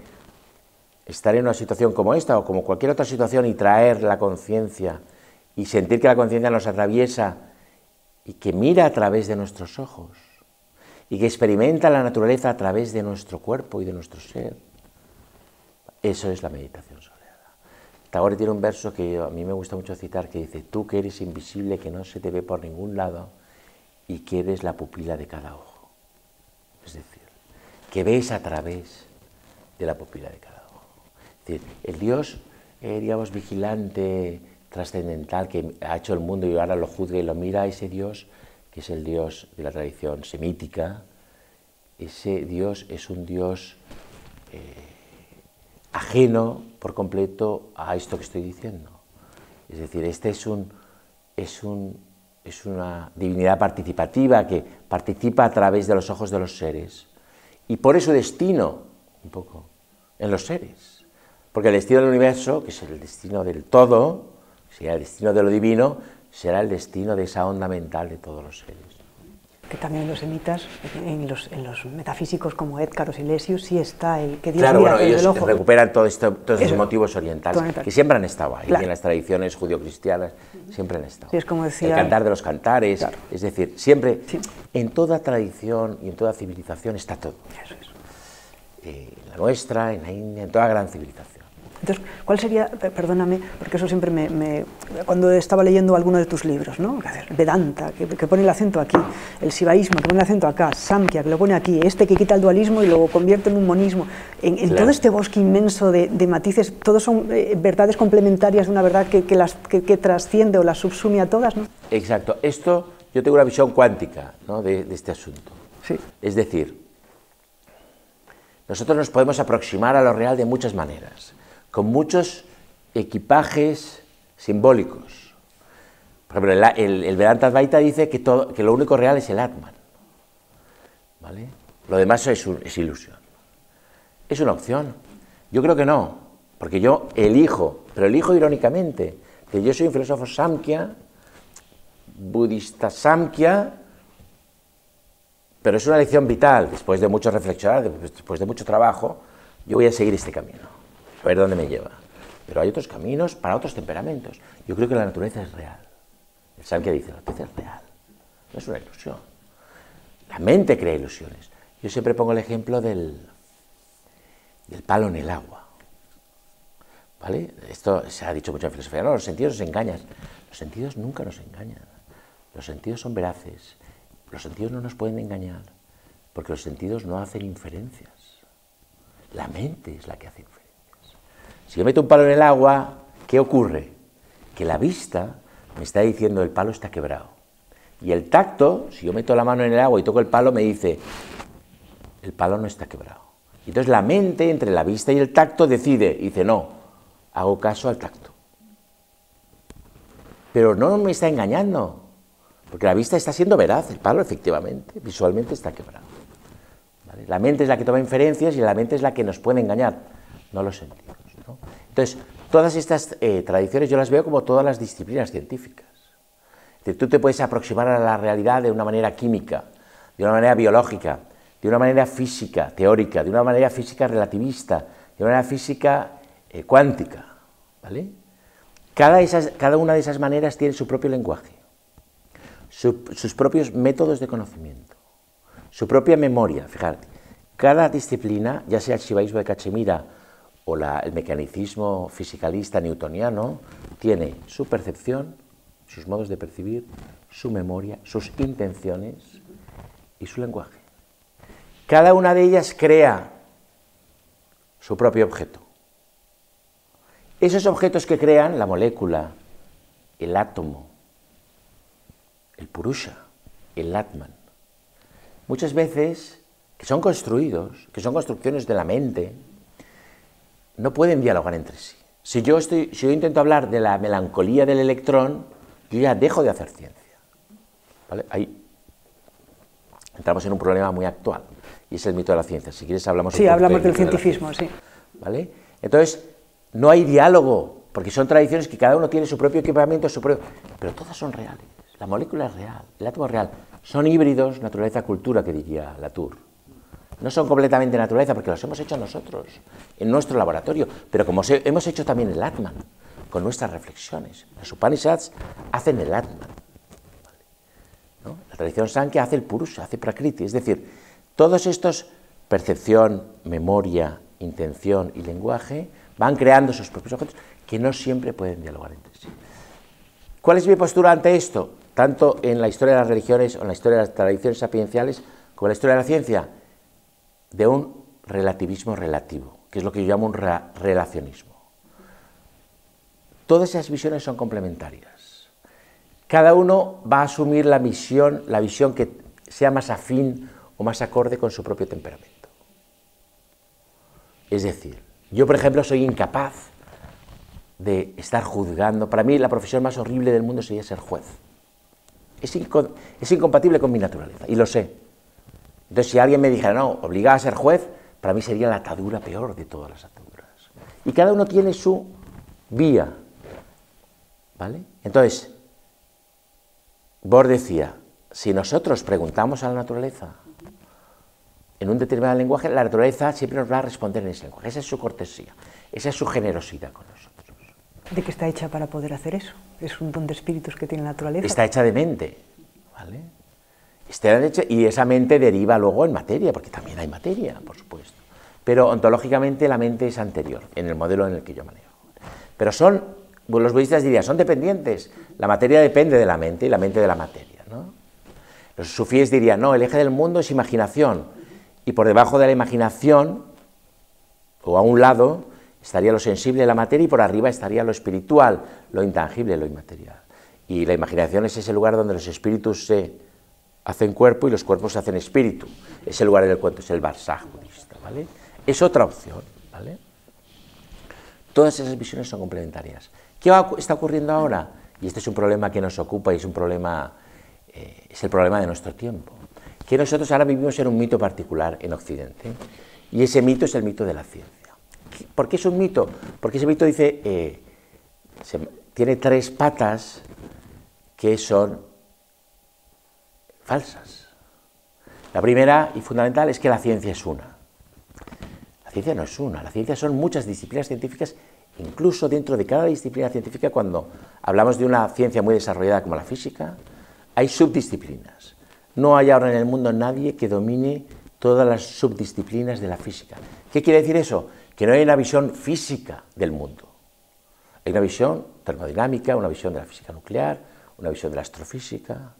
estar en una situación como esta o como cualquier otra situación y traer la conciencia y sentir que la conciencia nos atraviesa y que mira a través de nuestros ojos y que experimenta la naturaleza a través de nuestro cuerpo y de nuestro ser. Eso es la meditación soleada. Tagore tiene un verso que a mí me gusta mucho citar que dice: tú que eres invisible, que no se te ve por ningún lado y que eres la pupila de cada ojo. Es decir, que ves a través de la pupila de cada ojo. Es decir, el Dios, digamos, vigilante, trascendental, que ha hecho el mundo y ahora lo juzga y lo mira, ese Dios, que es el Dios de la tradición semítica, ese Dios es un Dios ajeno por completo a esto que estoy diciendo. Es decir, este es una divinidad participativa que participa a través de los ojos de los seres y pone su destino un poco en los seres, porque el destino del universo, que es el destino del todo, será el destino de lo divino, será el destino de esa onda mental de todos los seres. Que también los semitas, en los metafísicos como Edgar o Silesius, sí está el que Dios claro, mira bueno, ellos el ojo. Recuperan todos esos motivos orientales, que siempre han estado ahí, claro. En las tradiciones judio-cristianas siempre han estado. Sí, es como decía, el cantar de los cantares, claro. Es decir, siempre, sí. En toda tradición y en toda civilización está todo. Eso es. En la nuestra, en la India, en toda gran civilización. Entonces, ¿cuál sería, perdóname, porque eso siempre cuando estaba leyendo alguno de tus libros, ¿no? Vedanta, que pone el acento aquí, el sivaísmo, que pone el acento acá, Samkhya, que lo pone aquí, que quita el dualismo y lo convierte en un monismo, en todo este bosque inmenso de matices, todos son verdades complementarias de una verdad que trasciende o las subsume a todas, ¿no? Exacto. Esto, yo tengo una visión cuántica, ¿no? de este asunto. Sí. Es decir, nosotros nos podemos aproximar a lo real de muchas maneras, con muchos equipajes simbólicos. Por ejemplo, el Vedanta Advaita dice que lo único real es el Atman, ¿vale? Lo demás es ilusión. ¿Es una opción? Yo creo que no, porque yo elijo, pero elijo irónicamente, que yo soy un filósofo Samkhya, budista Samkhya, pero es una lección vital. Después de mucho reflexionar, después de mucho trabajo, yo voy a seguir este camino. A ver dónde me lleva. Pero hay otros caminos para otros temperamentos. Yo creo que la naturaleza es real. El Samkhya dice, la naturaleza es real, no es una ilusión. La mente crea ilusiones. Yo siempre pongo el ejemplo del palo en el agua. ¿Vale? Esto se ha dicho mucho en filosofía. No, los sentidos nos engañan. Los sentidos nunca nos engañan. Los sentidos son veraces. Los sentidos no nos pueden engañar, porque los sentidos no hacen inferencias. La mente es la que hace inferencias. Si yo meto un palo en el agua, ¿qué ocurre? Que la vista me está diciendo el palo está quebrado. Y el tacto, si yo meto la mano en el agua y toco el palo, me dice el palo no está quebrado. Y entonces la mente, entre la vista y el tacto, decide, y dice no, hago caso al tacto. Pero no me está engañando, porque la vista está siendo veraz, el palo efectivamente, visualmente está quebrado. ¿Vale? La mente es la que toma inferencias y la mente es la que nos puede engañar, no los sentidos, ¿no? Entonces, todas estas tradiciones yo las veo como todas las disciplinas científicas. Es decir, tú te puedes aproximar a la realidad de una manera química, de una manera biológica, de una manera física, teórica, de una manera física relativista, de una manera física cuántica, ¿vale? Cada una de esas maneras tiene su propio lenguaje, sus propios métodos de conocimiento, su propia memoria. Fíjate, cada disciplina, ya sea el shivaísmo de Cachemira o el mecanicismo fisicalista newtoniano, tiene su percepción, sus modos de percibir, su memoria, sus intenciones y su lenguaje. Cada una de ellas crea su propio objeto. Esos objetos que crean, la molécula, el átomo, el purusha, el atman, muchas veces, que son construidos, que son construcciones de la mente, no pueden dialogar entre sí. Si yo intento hablar de la melancolía del electrón, yo ya dejo de hacer ciencia. ¿Vale? Ahí entramos en un problema muy actual, y es el mito de la ciencia. Si quieres hablamos Sí, hablamos del cientificismo, sí. ¿Vale? Entonces, no hay diálogo, porque son tradiciones que cada uno tiene su propio equipamiento, pero todas son reales. La molécula es real, el átomo es real. Son híbridos, naturaleza-cultura, que diría Latour. No son completamente naturaleza, porque los hemos hecho nosotros, en nuestro laboratorio, pero como hemos hecho también el Atman, con nuestras reflexiones. Los Upanishads hacen el Atman. ¿No? La tradición Sankhya hace el Purusha, hace Prakriti, es decir, todos estos, percepción, memoria, intención y lenguaje, van creando sus propios objetos que no siempre pueden dialogar entre sí. ¿Cuál es mi postura ante esto? Tanto en la historia de las religiones o en la historia de las tradiciones sapienciales como en la historia de la ciencia, de un relativismo relativo, que es lo que yo llamo un relacionismo. Todas esas visiones son complementarias. Cada uno va a asumir la visión que sea más afín o más acorde con su propio temperamento. Es decir, yo, por ejemplo, soy incapaz de estar juzgando. Para mí, la profesión más horrible del mundo sería ser juez. Es incompatible con mi naturaleza, y lo sé. Entonces, si alguien me dijera, no, obligado a ser juez, para mí sería la atadura peor de todas las ataduras. Y cada uno tiene su vía, ¿vale? Entonces, Bohr decía, si nosotros preguntamos a la naturaleza en un determinado lenguaje, la naturaleza siempre nos va a responder en ese lenguaje. Esa es su cortesía, esa es su generosidad con nosotros. ¿De qué está hecha para poder hacer eso? ¿Es un don de espíritus que tiene la naturaleza? Está hecha de mente, ¿vale? Está hecha, y esa mente deriva luego en materia, porque también hay materia, por supuesto. Pero ontológicamente la mente es anterior, en el modelo en el que yo manejo. Pero los budistas dirían, son dependientes. La materia depende de la mente y la mente de la materia, ¿no? Los sufíes dirían, no, el eje del mundo es imaginación, y por debajo de la imaginación, o a un lado, estaría lo sensible de la materia, y por arriba estaría lo espiritual, lo intangible, lo inmaterial. Y la imaginación es ese lugar donde los espíritus se hacen cuerpo y los cuerpos se hacen espíritu. Ese lugar en el cuento es el Barsaj budista, ¿vale? Es otra opción, ¿vale? Todas esas visiones son complementarias. ¿Qué está ocurriendo ahora? Y este es un problema que nos ocupa y es el problema de nuestro tiempo. Que nosotros ahora vivimos en un mito particular en Occidente, y ese mito es el mito de la ciencia. ¿Por qué es un mito? Porque ese mito dice, tiene tres patas que son falsas. La primera y fundamental es que la ciencia es una. La ciencia no es una, la ciencia son muchas disciplinas científicas, incluso dentro de cada disciplina científica, cuando hablamos de una ciencia muy desarrollada como la física, hay subdisciplinas. no hay ahora en el mundo nadie que domine todas las subdisciplinas de la física. ¿Qué quiere decir eso? Que no hay una visión física del mundo. Hay una visión termodinámica, una visión de la física nuclear, una visión de la astrofísica.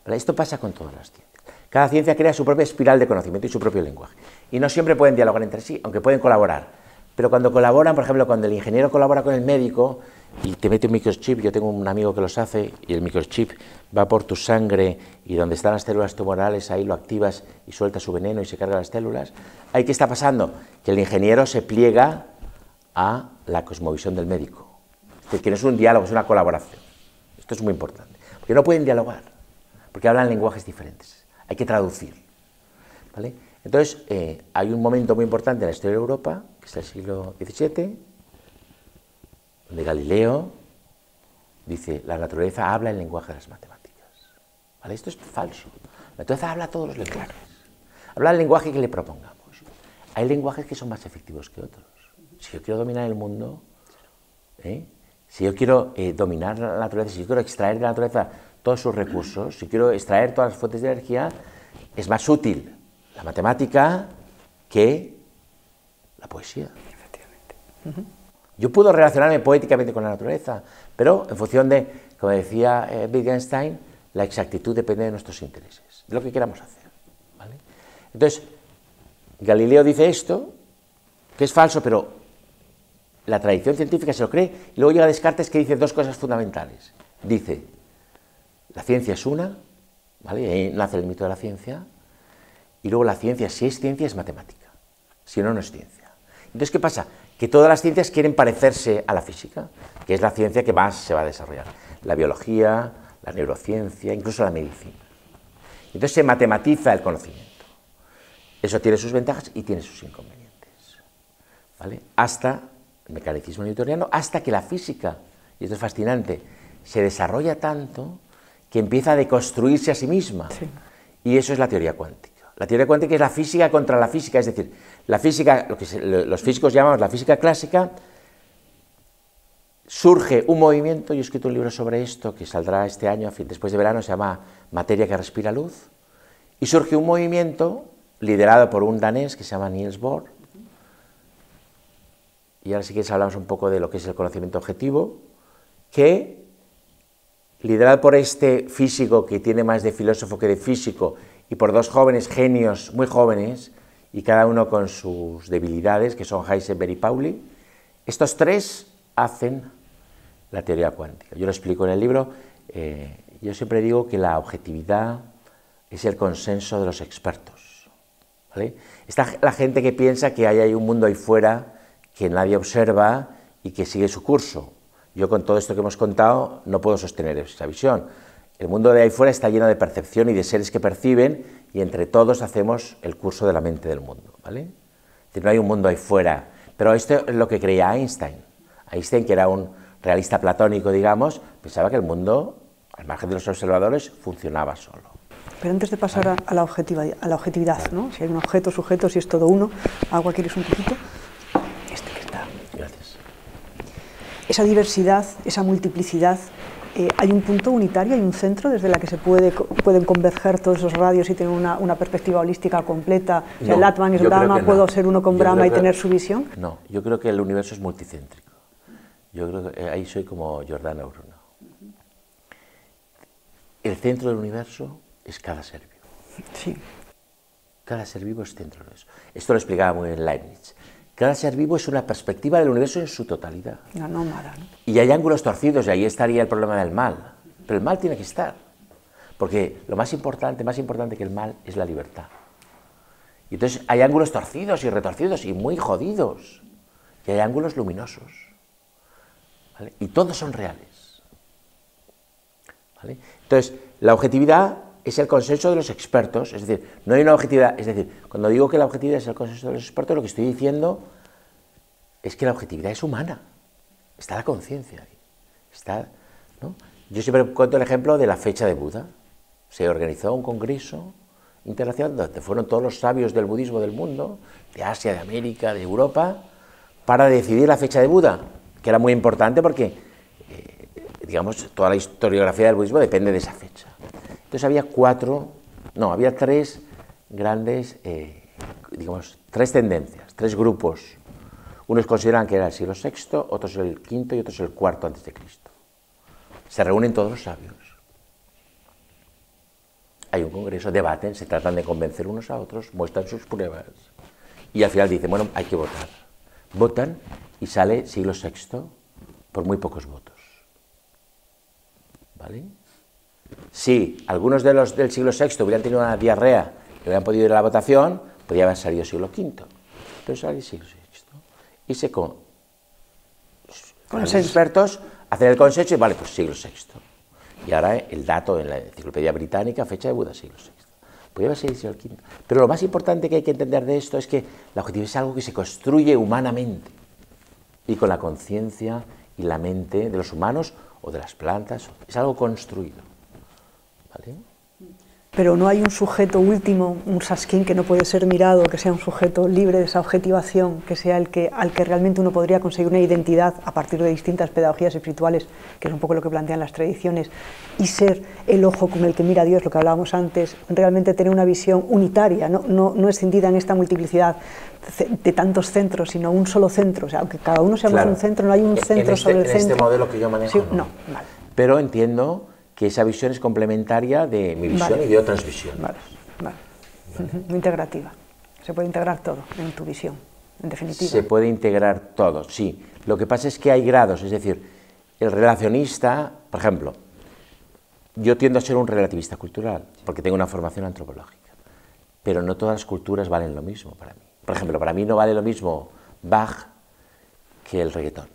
¿Vale? Esto pasa con todas las ciencias. Cada ciencia crea su propia espiral de conocimiento y su propio lenguaje. Y no siempre pueden dialogar entre sí, aunque pueden colaborar. Pero cuando colaboran, por ejemplo, cuando el ingeniero colabora con el médico y te mete un microchip, yo tengo un amigo que los hace, y el microchip va por tu sangre y donde están las células tumorales, ahí lo activas y suelta su veneno y se carga las células. ¿Ahí qué está pasando? Que el ingeniero se pliega a la cosmovisión del médico. Es decir, que no es un diálogo, es una colaboración. Esto es muy importante. Porque no pueden dialogar, porque hablan lenguajes diferentes. Hay que traducir. ¿Vale? Entonces, hay un momento muy importante en la historia de Europa, que es el siglo XVII, donde Galileo dice, la naturaleza habla el lenguaje de las matemáticas. ¿Vale? Esto es falso. La naturaleza habla todos los lenguajes. Habla el lenguaje que le propongamos. Hay lenguajes que son más efectivos que otros. Si yo quiero dominar el mundo, si yo quiero dominar la naturaleza, si yo quiero extraer de la naturaleza todos sus recursos, si quiero extraer todas las fuentes de energía, es más útil la matemática que la poesía. Efectivamente. Yo puedo relacionarme poéticamente con la naturaleza, pero en función de, como decía Wittgenstein, la exactitud depende de nuestros intereses, de lo que queramos hacer. ¿Vale? Entonces, Galileo dice esto, que es falso, pero la tradición científica se lo cree, y luego llega Descartes que dice dos cosas fundamentales. Dice, la ciencia es una, ¿vale? Y ahí nace el mito de la ciencia, y luego la ciencia, si es ciencia, es matemática, si no, no es ciencia. Entonces, ¿qué pasa? Que todas las ciencias quieren parecerse a la física, que es la ciencia que más se va a desarrollar. La biología, la neurociencia, incluso la medicina. Entonces se matematiza el conocimiento. Eso tiene sus ventajas y tiene sus inconvenientes. ¿Vale? Hasta el mecanicismo newtoniano, hasta que la física, y esto es fascinante, se desarrolla tanto que empieza a deconstruirse a sí misma. Sí. Y eso es la teoría cuántica. La teoría cuántica es la física contra la física, es decir, la física, lo que los físicos llamamos la física clásica, surge un movimiento, yo he escrito un libro sobre esto, que saldrá este año, después de verano, se llama Materia que respira luz, y surge un movimiento liderado por un danés que se llama Niels Bohr, y ahora sí que hablamos un poco de lo que es el conocimiento objetivo, que, liderado por este físico que tiene más de filósofo que de físico, y por dos jóvenes genios, muy jóvenes, y cada uno con sus debilidades, que son Heisenberg y Pauli, estos tres hacen la teoría cuántica. Yo lo explico en el libro. Yo siempre digo que la objetividad es el consenso de los expertos. ¿Vale? Está la gente que piensa que hay un mundo ahí fuera que nadie observa y que sigue su curso. Yo con todo esto que hemos contado no puedo sostener esa visión. El mundo de ahí fuera está lleno de percepción y de seres que perciben y entre todos hacemos el curso de la mente del mundo. ¿Vale? Es decir, no hay un mundo ahí fuera. Pero esto es lo que creía Einstein. Einstein, que era un realista platónico, digamos, pensaba que el mundo, al margen de los observadores, funcionaba solo. Pero antes de pasar a la objetividad, ¿no? Si hay un objeto, sujeto, si es todo uno, agua, ¿quieres un poquito? Este que está. Gracias. Esa diversidad, esa multiplicidad, hay un punto unitario, hay un centro desde la que se pueden converger todos esos radios y tener una perspectiva holística completa. O sea, el Atman es Brahma, puedo ser uno con Brahma y tener su visión. No, yo creo que el universo es multicéntrico. Yo creo que ahí soy como Giordano Bruno. El centro del universo es cada ser vivo. Sí. Cada ser vivo es centro del universo. Esto lo explicaba muy bien Leibniz. Cada ser vivo es una perspectiva del universo en su totalidad. La nómada, ¿no? Y hay ángulos torcidos y ahí estaría el problema del mal. Pero el mal tiene que estar. Porque lo más importante que el mal es la libertad. Y entonces hay ángulos torcidos y retorcidos y muy jodidos. Y hay ángulos luminosos. ¿Vale? Y todos son reales. ¿Vale? Entonces, la objetividad es el consenso de los expertos, es decir, no hay una objetividad, es decir, cuando digo que la objetividad es el consenso de los expertos, lo que estoy diciendo es que la objetividad es humana, está la conciencia ahí, está, ¿no? Yo siempre cuento el ejemplo de la fecha de Buda. Se organizó un congreso internacional donde fueron todos los sabios del budismo del mundo, de Asia, de América, de Europa, para decidir la fecha de Buda, que era muy importante porque, digamos, toda la historiografía del budismo depende de esa fecha. Entonces había 4 No, había tres grandes, digamos, tres tendencias, tres grupos. Unos consideran que era el siglo VI, otros el V y otros el IV antes de Cristo. Se reúnen todos los sabios. Hay un congreso, debaten, se tratan de convencer unos a otros, muestran sus pruebas y al final dicen, bueno, hay que votar. Votan y sale siglo VI por muy pocos votos. ¿Vale? Si algunos de los del siglo VI hubieran tenido una diarrea y hubieran podido ir a la votación, podría haber salido siglo V, pero sale siglo VI. Y los expertos hacen el consenso y vale, pues siglo VI. Y ahora el dato en la enciclopedia británica, fecha de Buda, siglo VI. Podría haber sido siglo V. Pero lo más importante que hay que entender de esto es que la objetividad es algo que se construye humanamente y con la conciencia y la mente de los humanos o de las plantas. Es algo construido. ¿Vale? Pero no hay un sujeto último, un sasquín que no puede ser mirado, que sea un sujeto libre de esa objetivación, que sea al que realmente uno podría conseguir una identidad a partir de distintas pedagogías espirituales, que es un poco lo que plantean las tradiciones, y ser el ojo con el que mira a Dios, lo que hablábamos antes, realmente tener una visión unitaria, no escindida en esta multiplicidad de tantos centros, sino un solo centro. O sea, aunque cada uno seamos un centro, no hay un centro sobre el centro. En este modelo que yo manejo, sí, no. Vale. Pero entiendo que esa visión es complementaria de mi visión y de otras visiones. Vale. Muy integrativa. Se puede integrar todo en tu visión, en definitiva. Se puede integrar todo, sí. Lo que pasa es que hay grados, es decir, el relacionista, por ejemplo, yo tiendo a ser un relativista cultural, porque tengo una formación antropológica, pero no todas las culturas valen lo mismo para mí. Por ejemplo, para mí no vale lo mismo Bach que el reggaetón,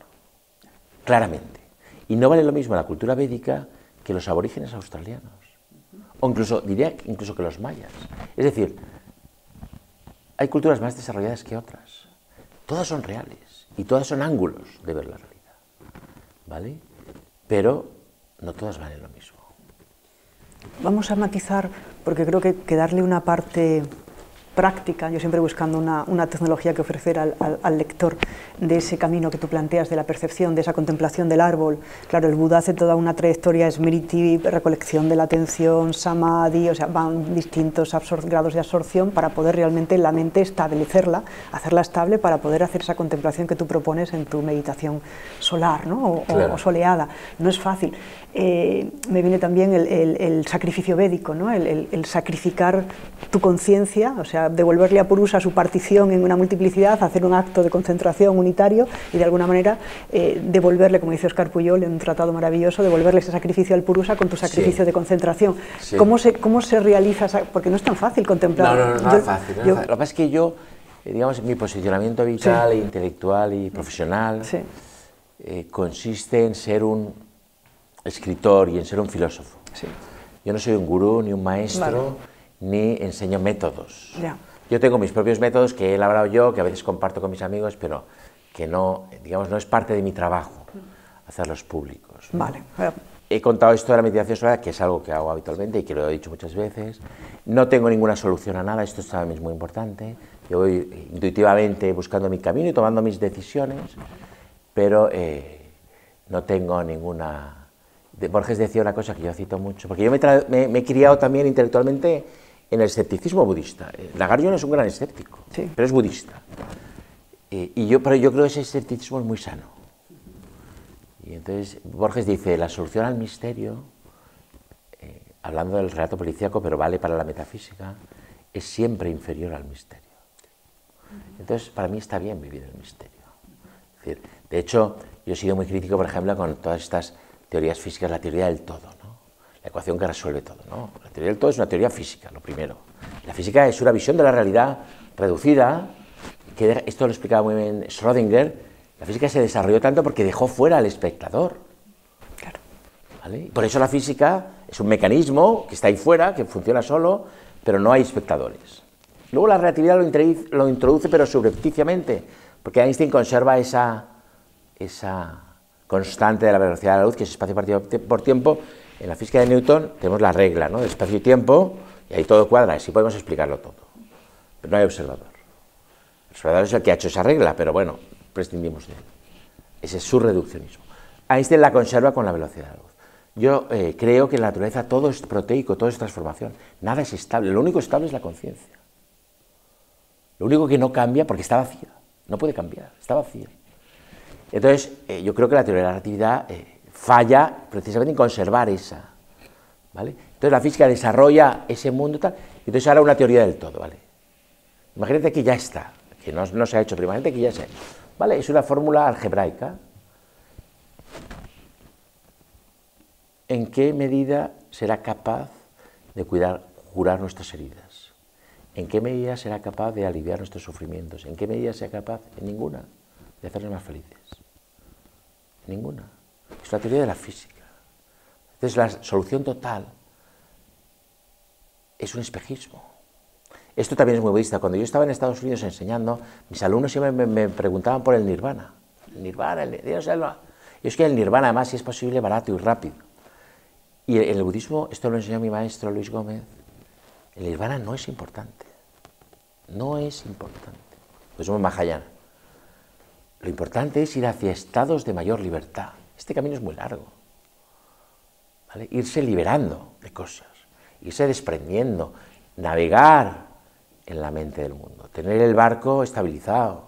claramente. Y no vale lo mismo la cultura védica que los aborígenes australianos, o incluso, diría incluso que los mayas. Es decir, hay culturas más desarrolladas que otras. Todas son reales y todas son ángulos de ver la realidad, ¿vale? Pero no todas valen lo mismo. Vamos a matizar, porque creo que darle una parte práctica, yo siempre buscando una tecnología que ofrecer al lector de ese camino que tú planteas, de la percepción, de esa contemplación del árbol. Claro, el Buda hace toda una trayectoria smriti, recolección de la atención, samadhi, o sea, van distintos grados de absorción para poder realmente la mente establecerla, hacerla estable para poder hacer esa contemplación que tú propones en tu meditación solar, ¿no? Claro. O soleada. No es fácil. Me viene también el sacrificio védico, ¿no? El sacrificar tu conciencia, o sea, devolverle a Purusa su partición en una multiplicidad, hacer un acto de concentración unitario y de alguna manera devolverle, como dice Oscar Pujol en un tratado maravilloso, devolverle ese sacrificio al Purusa con tu sacrificio de concentración. Sí. ¿Cómo se realiza? Porque no es tan fácil contemplar. No es fácil. Lo que pasa es que yo, digamos, mi posicionamiento vital, intelectual y profesional consiste en ser un escritor y en ser un filósofo. Sí. Yo no soy un gurú ni un maestro, ni enseño métodos. Yo tengo mis propios métodos que he elaborado yo, que a veces comparto con mis amigos, pero que no, digamos, no es parte de mi trabajo hacerlos públicos, ¿no? Vale. He contado esto de la meditación solar, que es algo que hago habitualmente y que lo he dicho muchas veces. No tengo ninguna solución a nada, esto también es muy importante. Yo voy intuitivamente buscando mi camino y tomando mis decisiones, pero no tengo ninguna... Borges decía una cosa que yo cito mucho, porque yo me he criado también intelectualmente en el escepticismo budista. Nagarjuna es un gran escéptico, pero es budista. Pero yo creo que ese escepticismo es muy sano. Y entonces Borges dice, la solución al misterio, hablando del relato policíaco, pero vale para la metafísica, es siempre inferior al misterio. Entonces, para mí está bien vivir el misterio. Es decir, de hecho, yo he sido muy crítico, por ejemplo, con todas estas teorías físicas, la teoría del todo, ¿no? La ecuación que resuelve todo, ¿no? La teoría del todo es una teoría física, lo primero. La física es una visión de la realidad reducida, que esto lo explicaba muy bien Schrödinger. La física se desarrolló tanto porque dejó fuera al espectador. Claro. ¿Vale? Por eso la física es un mecanismo que está ahí fuera, que funciona solo, pero no hay espectadores. Luego la relatividad lo introduce, pero subrepticiamente, porque Einstein conserva esa constante de la velocidad de la luz, que es espacio partido por tiempo. En la física de Newton tenemos la regla, ¿no?, de espacio y tiempo, y ahí todo cuadra, así podemos explicarlo todo. Pero no hay observador. El observador es el que ha hecho esa regla, pero bueno, prescindimos de él. Ese es su reduccionismo. Einstein la conserva con la velocidad de la luz. Yo creo que en la naturaleza todo es proteico, todo es transformación, nada es estable, lo único estable es la conciencia. Lo único que no cambia, porque está vacía, no puede cambiar, está vacía. Entonces, yo creo que la teoría de la relatividad falla precisamente en conservar esa, ¿vale? Entonces la física desarrolla ese mundo tal, y entonces ahora una teoría del todo, ¿vale? Imagínate que ya está, que no se ha hecho, pero imagínate que ya se ha hecho, ¿vale? Es una fórmula algebraica. ¿En qué medida será capaz de curar nuestras heridas? ¿En qué medida será capaz de aliviar nuestros sufrimientos? ¿En qué medida será capaz? En ninguna, de hacernos más felices. En ninguna. Es la teoría de la física. Entonces la solución total es un espejismo. Esto también es muy budista. Cuando yo estaba en Estados Unidos enseñando, mis alumnos siempre me preguntaban por el nirvana. El nirvana, y es que el nirvana, además, si es posible, barato y rápido. Y en el budismo, esto lo enseñó mi maestro Luis Gómez, el nirvana no es importante. No es importante. Pues somos Mahayana. Lo importante es ir hacia estados de mayor libertad. Este camino es muy largo. ¿Vale? Irse liberando de cosas, irse desprendiendo, navegar en la mente del mundo, tener el barco estabilizado,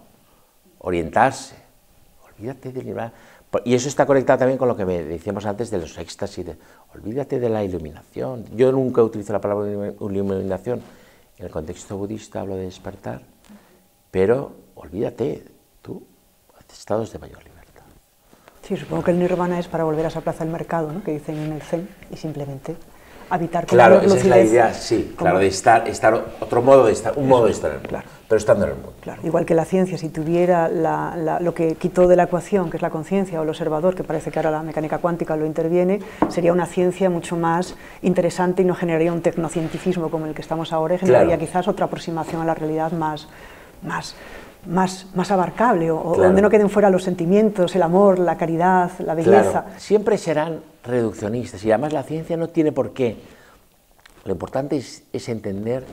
orientarse. Olvídate del nirvana. Y eso está conectado también con lo que decíamos antes de los éxtasis. Olvídate de la iluminación. Yo nunca utilizo la palabra iluminación. En el contexto budista hablo de despertar. Pero olvídate, tú, estados de mayor libertad. Sí, supongo que el nirvana es para volver a esa plaza del mercado, ¿no?, que dicen en el Zen, y simplemente habitar con claro, la lucidez. Esa es la idea, sí, claro, de estar otro modo de estar, un modo de estar en el mundo, claro, pero estando en el mundo. Claro, igual que la ciencia, si tuviera lo que quitó de la ecuación, que es la conciencia o el observador, que parece que ahora la mecánica cuántica lo interviene, sería una ciencia mucho más interesante y no generaría un tecnocientificismo como el que estamos ahora, y generaría quizás otra aproximación a la realidad más abarcable, o donde no queden fuera los sentimientos, el amor, la caridad, la belleza. Claro. Siempre serán reduccionistas y además la ciencia no tiene por qué. Lo importante es entender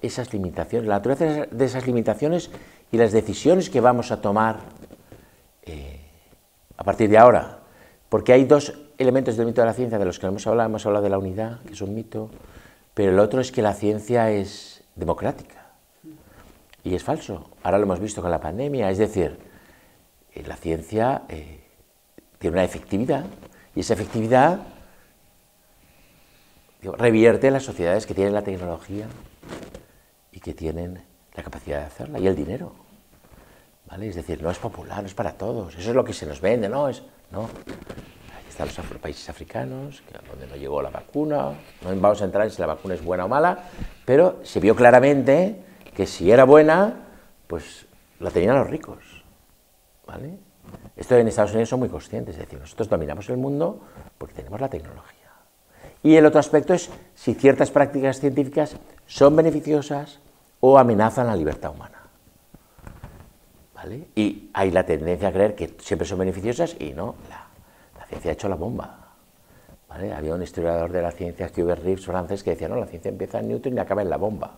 esas limitaciones, la naturaleza de esas limitaciones y las decisiones que vamos a tomar a partir de ahora. Porque hay dos elementos del mito de la ciencia de los que hemos hablado de la unidad, que es un mito, pero el otro es que la ciencia es democrática. Y es falso. Ahora lo hemos visto con la pandemia. Es decir, la ciencia tiene una efectividad y esa efectividad revierte en las sociedades que tienen la tecnología y que tienen la capacidad de hacerla y el dinero. ¿Vale? Es decir, no es popular, no es para todos. Eso es lo que se nos vende, ¿no? No. Ahí están los países africanos, donde no llegó la vacuna. No vamos a entrar en si la vacuna es buena o mala, pero se vio claramente que si era buena, pues la tenían los ricos, ¿vale? Esto en Estados Unidos son muy conscientes, es decir, nosotros dominamos el mundo porque tenemos la tecnología. Y el otro aspecto es si ciertas prácticas científicas son beneficiosas o amenazan la libertad humana, ¿vale? Y hay la tendencia a creer que siempre son beneficiosas y no, la ciencia ha hecho la bomba, ¿vale? Había un historiador de la ciencia, Hubert Reeves, francés, que decía, no, la ciencia empieza en Newton y acaba en la bomba.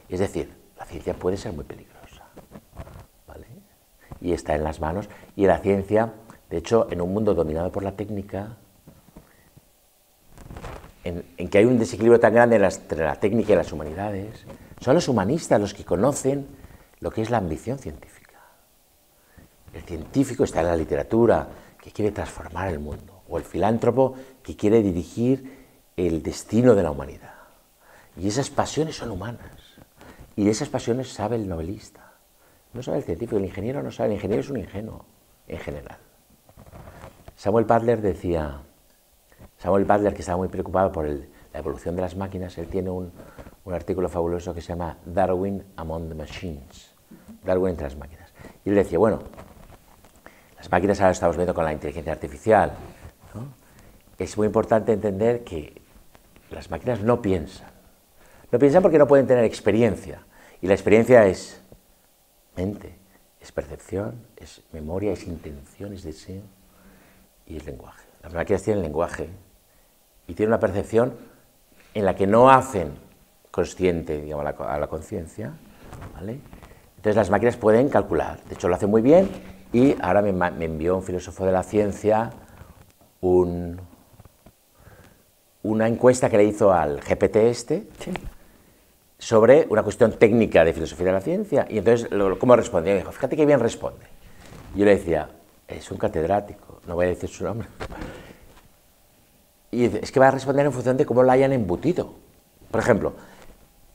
Es decir, la ciencia puede ser muy peligrosa, ¿vale? Y está en las manos, y la ciencia, de hecho, en un mundo dominado por la técnica, en que hay un desequilibrio tan grande entre la técnica y las humanidades, son los humanistas los que conocen lo que es la ambición científica. El científico está en la literatura, que quiere transformar el mundo, o el filántropo que quiere dirigir el destino de la humanidad. Y esas pasiones son humanas. Y de esas pasiones sabe el novelista, no sabe el científico, el ingeniero no sabe, el ingeniero es un ingenuo, en general. Samuel Butler, que estaba muy preocupado por la evolución de las máquinas, él tiene un artículo fabuloso que se llama Darwin Among the Machines, Darwin entre las máquinas. Y él decía, bueno, las máquinas ahora estamos viendo con la inteligencia artificial, ¿no? Es muy importante entender que las máquinas no piensan. No piensan porque no pueden tener experiencia. Y la experiencia es mente, es percepción, es memoria, es intención, es deseo y es lenguaje. Las máquinas tienen lenguaje y tienen una percepción en la que no hacen consciente, digamos, a la conciencia, ¿vale? Entonces las máquinas pueden calcular, de hecho lo hacen muy bien, y ahora me envió un filósofo de la ciencia un una encuesta que le hizo al GPT Sí. sobre una cuestión técnica de filosofía de la ciencia, y entonces, ¿cómo respondía? Me dijo, fíjate qué bien responde. Yo le decía, es un catedrático, no voy a decir su nombre. Y dice, es que va a responder en función de cómo lo hayan embutido. Por ejemplo,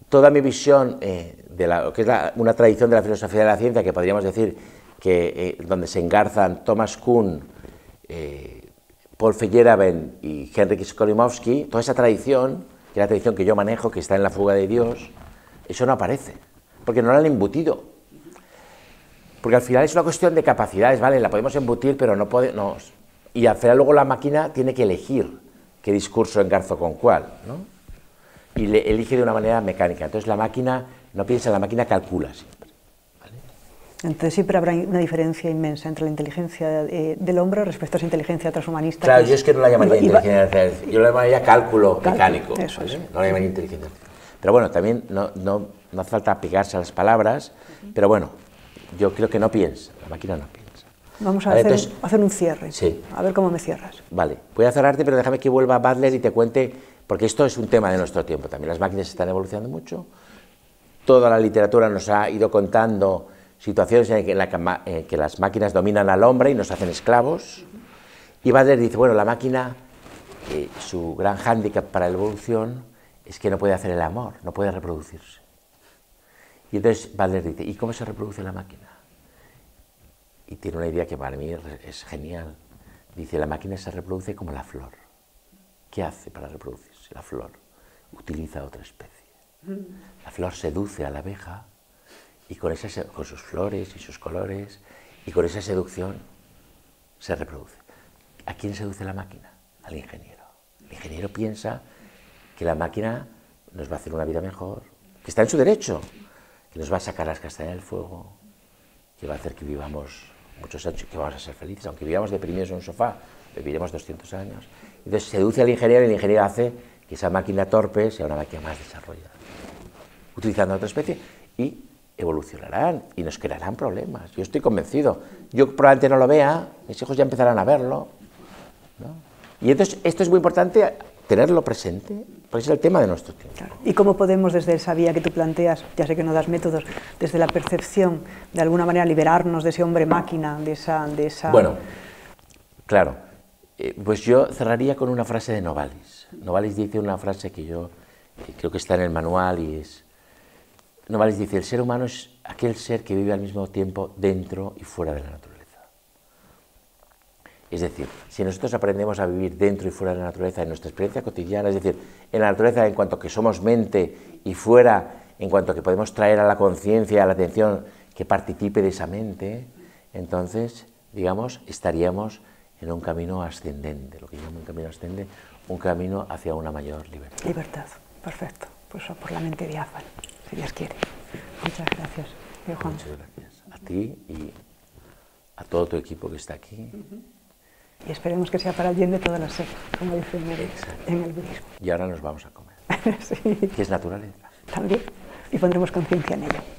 toda mi visión de lo que es una tradición de la filosofía de la ciencia, que podríamos decir que donde se engarzan Thomas Kuhn, Paul Feyerabend y Henryk Skolimowski, toda esa tradición, que es la tradición que yo manejo, que está en La fuga de Dios, eso no aparece, porque no lo han embutido. Porque al final es una cuestión de capacidades, ¿vale? La podemos embutir, pero no podemos... Y al final luego la máquina tiene que elegir qué discurso engarzo con cuál, ¿no? Y le elige de una manera mecánica. Entonces la máquina no piensa, la máquina calcula siempre, ¿vale? Entonces siempre habrá una diferencia inmensa entre la inteligencia del hombre respecto a esa inteligencia transhumanista. Claro, yo es que no la llamaría inteligencia, yo la llamaría cálculo mecánico, eso ¿vale? es. No la llamaría inteligencia. Pero bueno, también no hace falta pegarse a las palabras, pero bueno, yo creo que no piensa, la máquina no piensa. Vamos a Vale, hacer un cierre, sí. A ver cómo me cierras. Vale, voy a cerrarte, pero déjame que vuelva a Butler y te cuente, porque esto es un tema de nuestro tiempo también, las máquinas están evolucionando mucho, toda la literatura nos ha ido contando situaciones en que las máquinas dominan al hombre y nos hacen esclavos, y Butler dice, bueno, la máquina, su gran hándicap para la evolución es que no puede hacer el amor, no puede reproducirse. Y entonces Butler dice, ¿y cómo se reproduce la máquina? Y tiene una idea que para mí es genial. Dice, la máquina se reproduce como la flor. ¿Qué hace para reproducirse? La flor utiliza otra especie. La flor seduce a la abeja y con sus flores y sus colores y con esa seducción se reproduce. ¿A quién seduce la máquina? Al ingeniero. El ingeniero piensa que la máquina nos va a hacer una vida mejor, que está en su derecho, que nos va a sacar las castañas del fuego, que va a hacer que vivamos muchos años, que vamos a ser felices, aunque vivamos deprimidos en un sofá, viviremos 200 años. Entonces seduce al ingeniero y el ingeniero hace que esa máquina torpe sea una máquina más desarrollada, utilizando otra especie, y evolucionarán y nos crearán problemas. Yo estoy convencido. Yo probablemente no lo vea, mis hijos ya empezarán a verlo, ¿no? Y entonces esto es muy importante tenerlo presente, porque es el tema de nuestro tiempo. Claro. ¿Y cómo podemos, desde esa vía que tú planteas, ya sé que no das métodos, desde la percepción, de alguna manera liberarnos de ese hombre-máquina, de esa... Bueno, claro, pues yo cerraría con una frase de Novalis. Novalis dice una frase que yo creo que está en el manual y es... Novalis dice, el ser humano es aquel ser que vive al mismo tiempo dentro y fuera de la naturaleza. Es decir, si nosotros aprendemos a vivir dentro y fuera de la naturaleza en nuestra experiencia cotidiana, es decir, en la naturaleza en cuanto que somos mente y fuera en cuanto que podemos traer a la conciencia, a la atención que participe de esa mente, entonces, digamos, estaríamos en un camino ascendente, lo que llamo un camino ascendente, un camino hacia una mayor libertad. Libertad, perfecto, pues por la mente diáfana, si Dios quiere. Muchas gracias, Juan. Muchas gracias a ti y a todo tu equipo que está aquí. Y esperemos que sea para el bien de todas las seres, como dicen en el budismo. Y ahora nos vamos a comer, Sí. que es naturaleza. También, y pondremos conciencia en ello.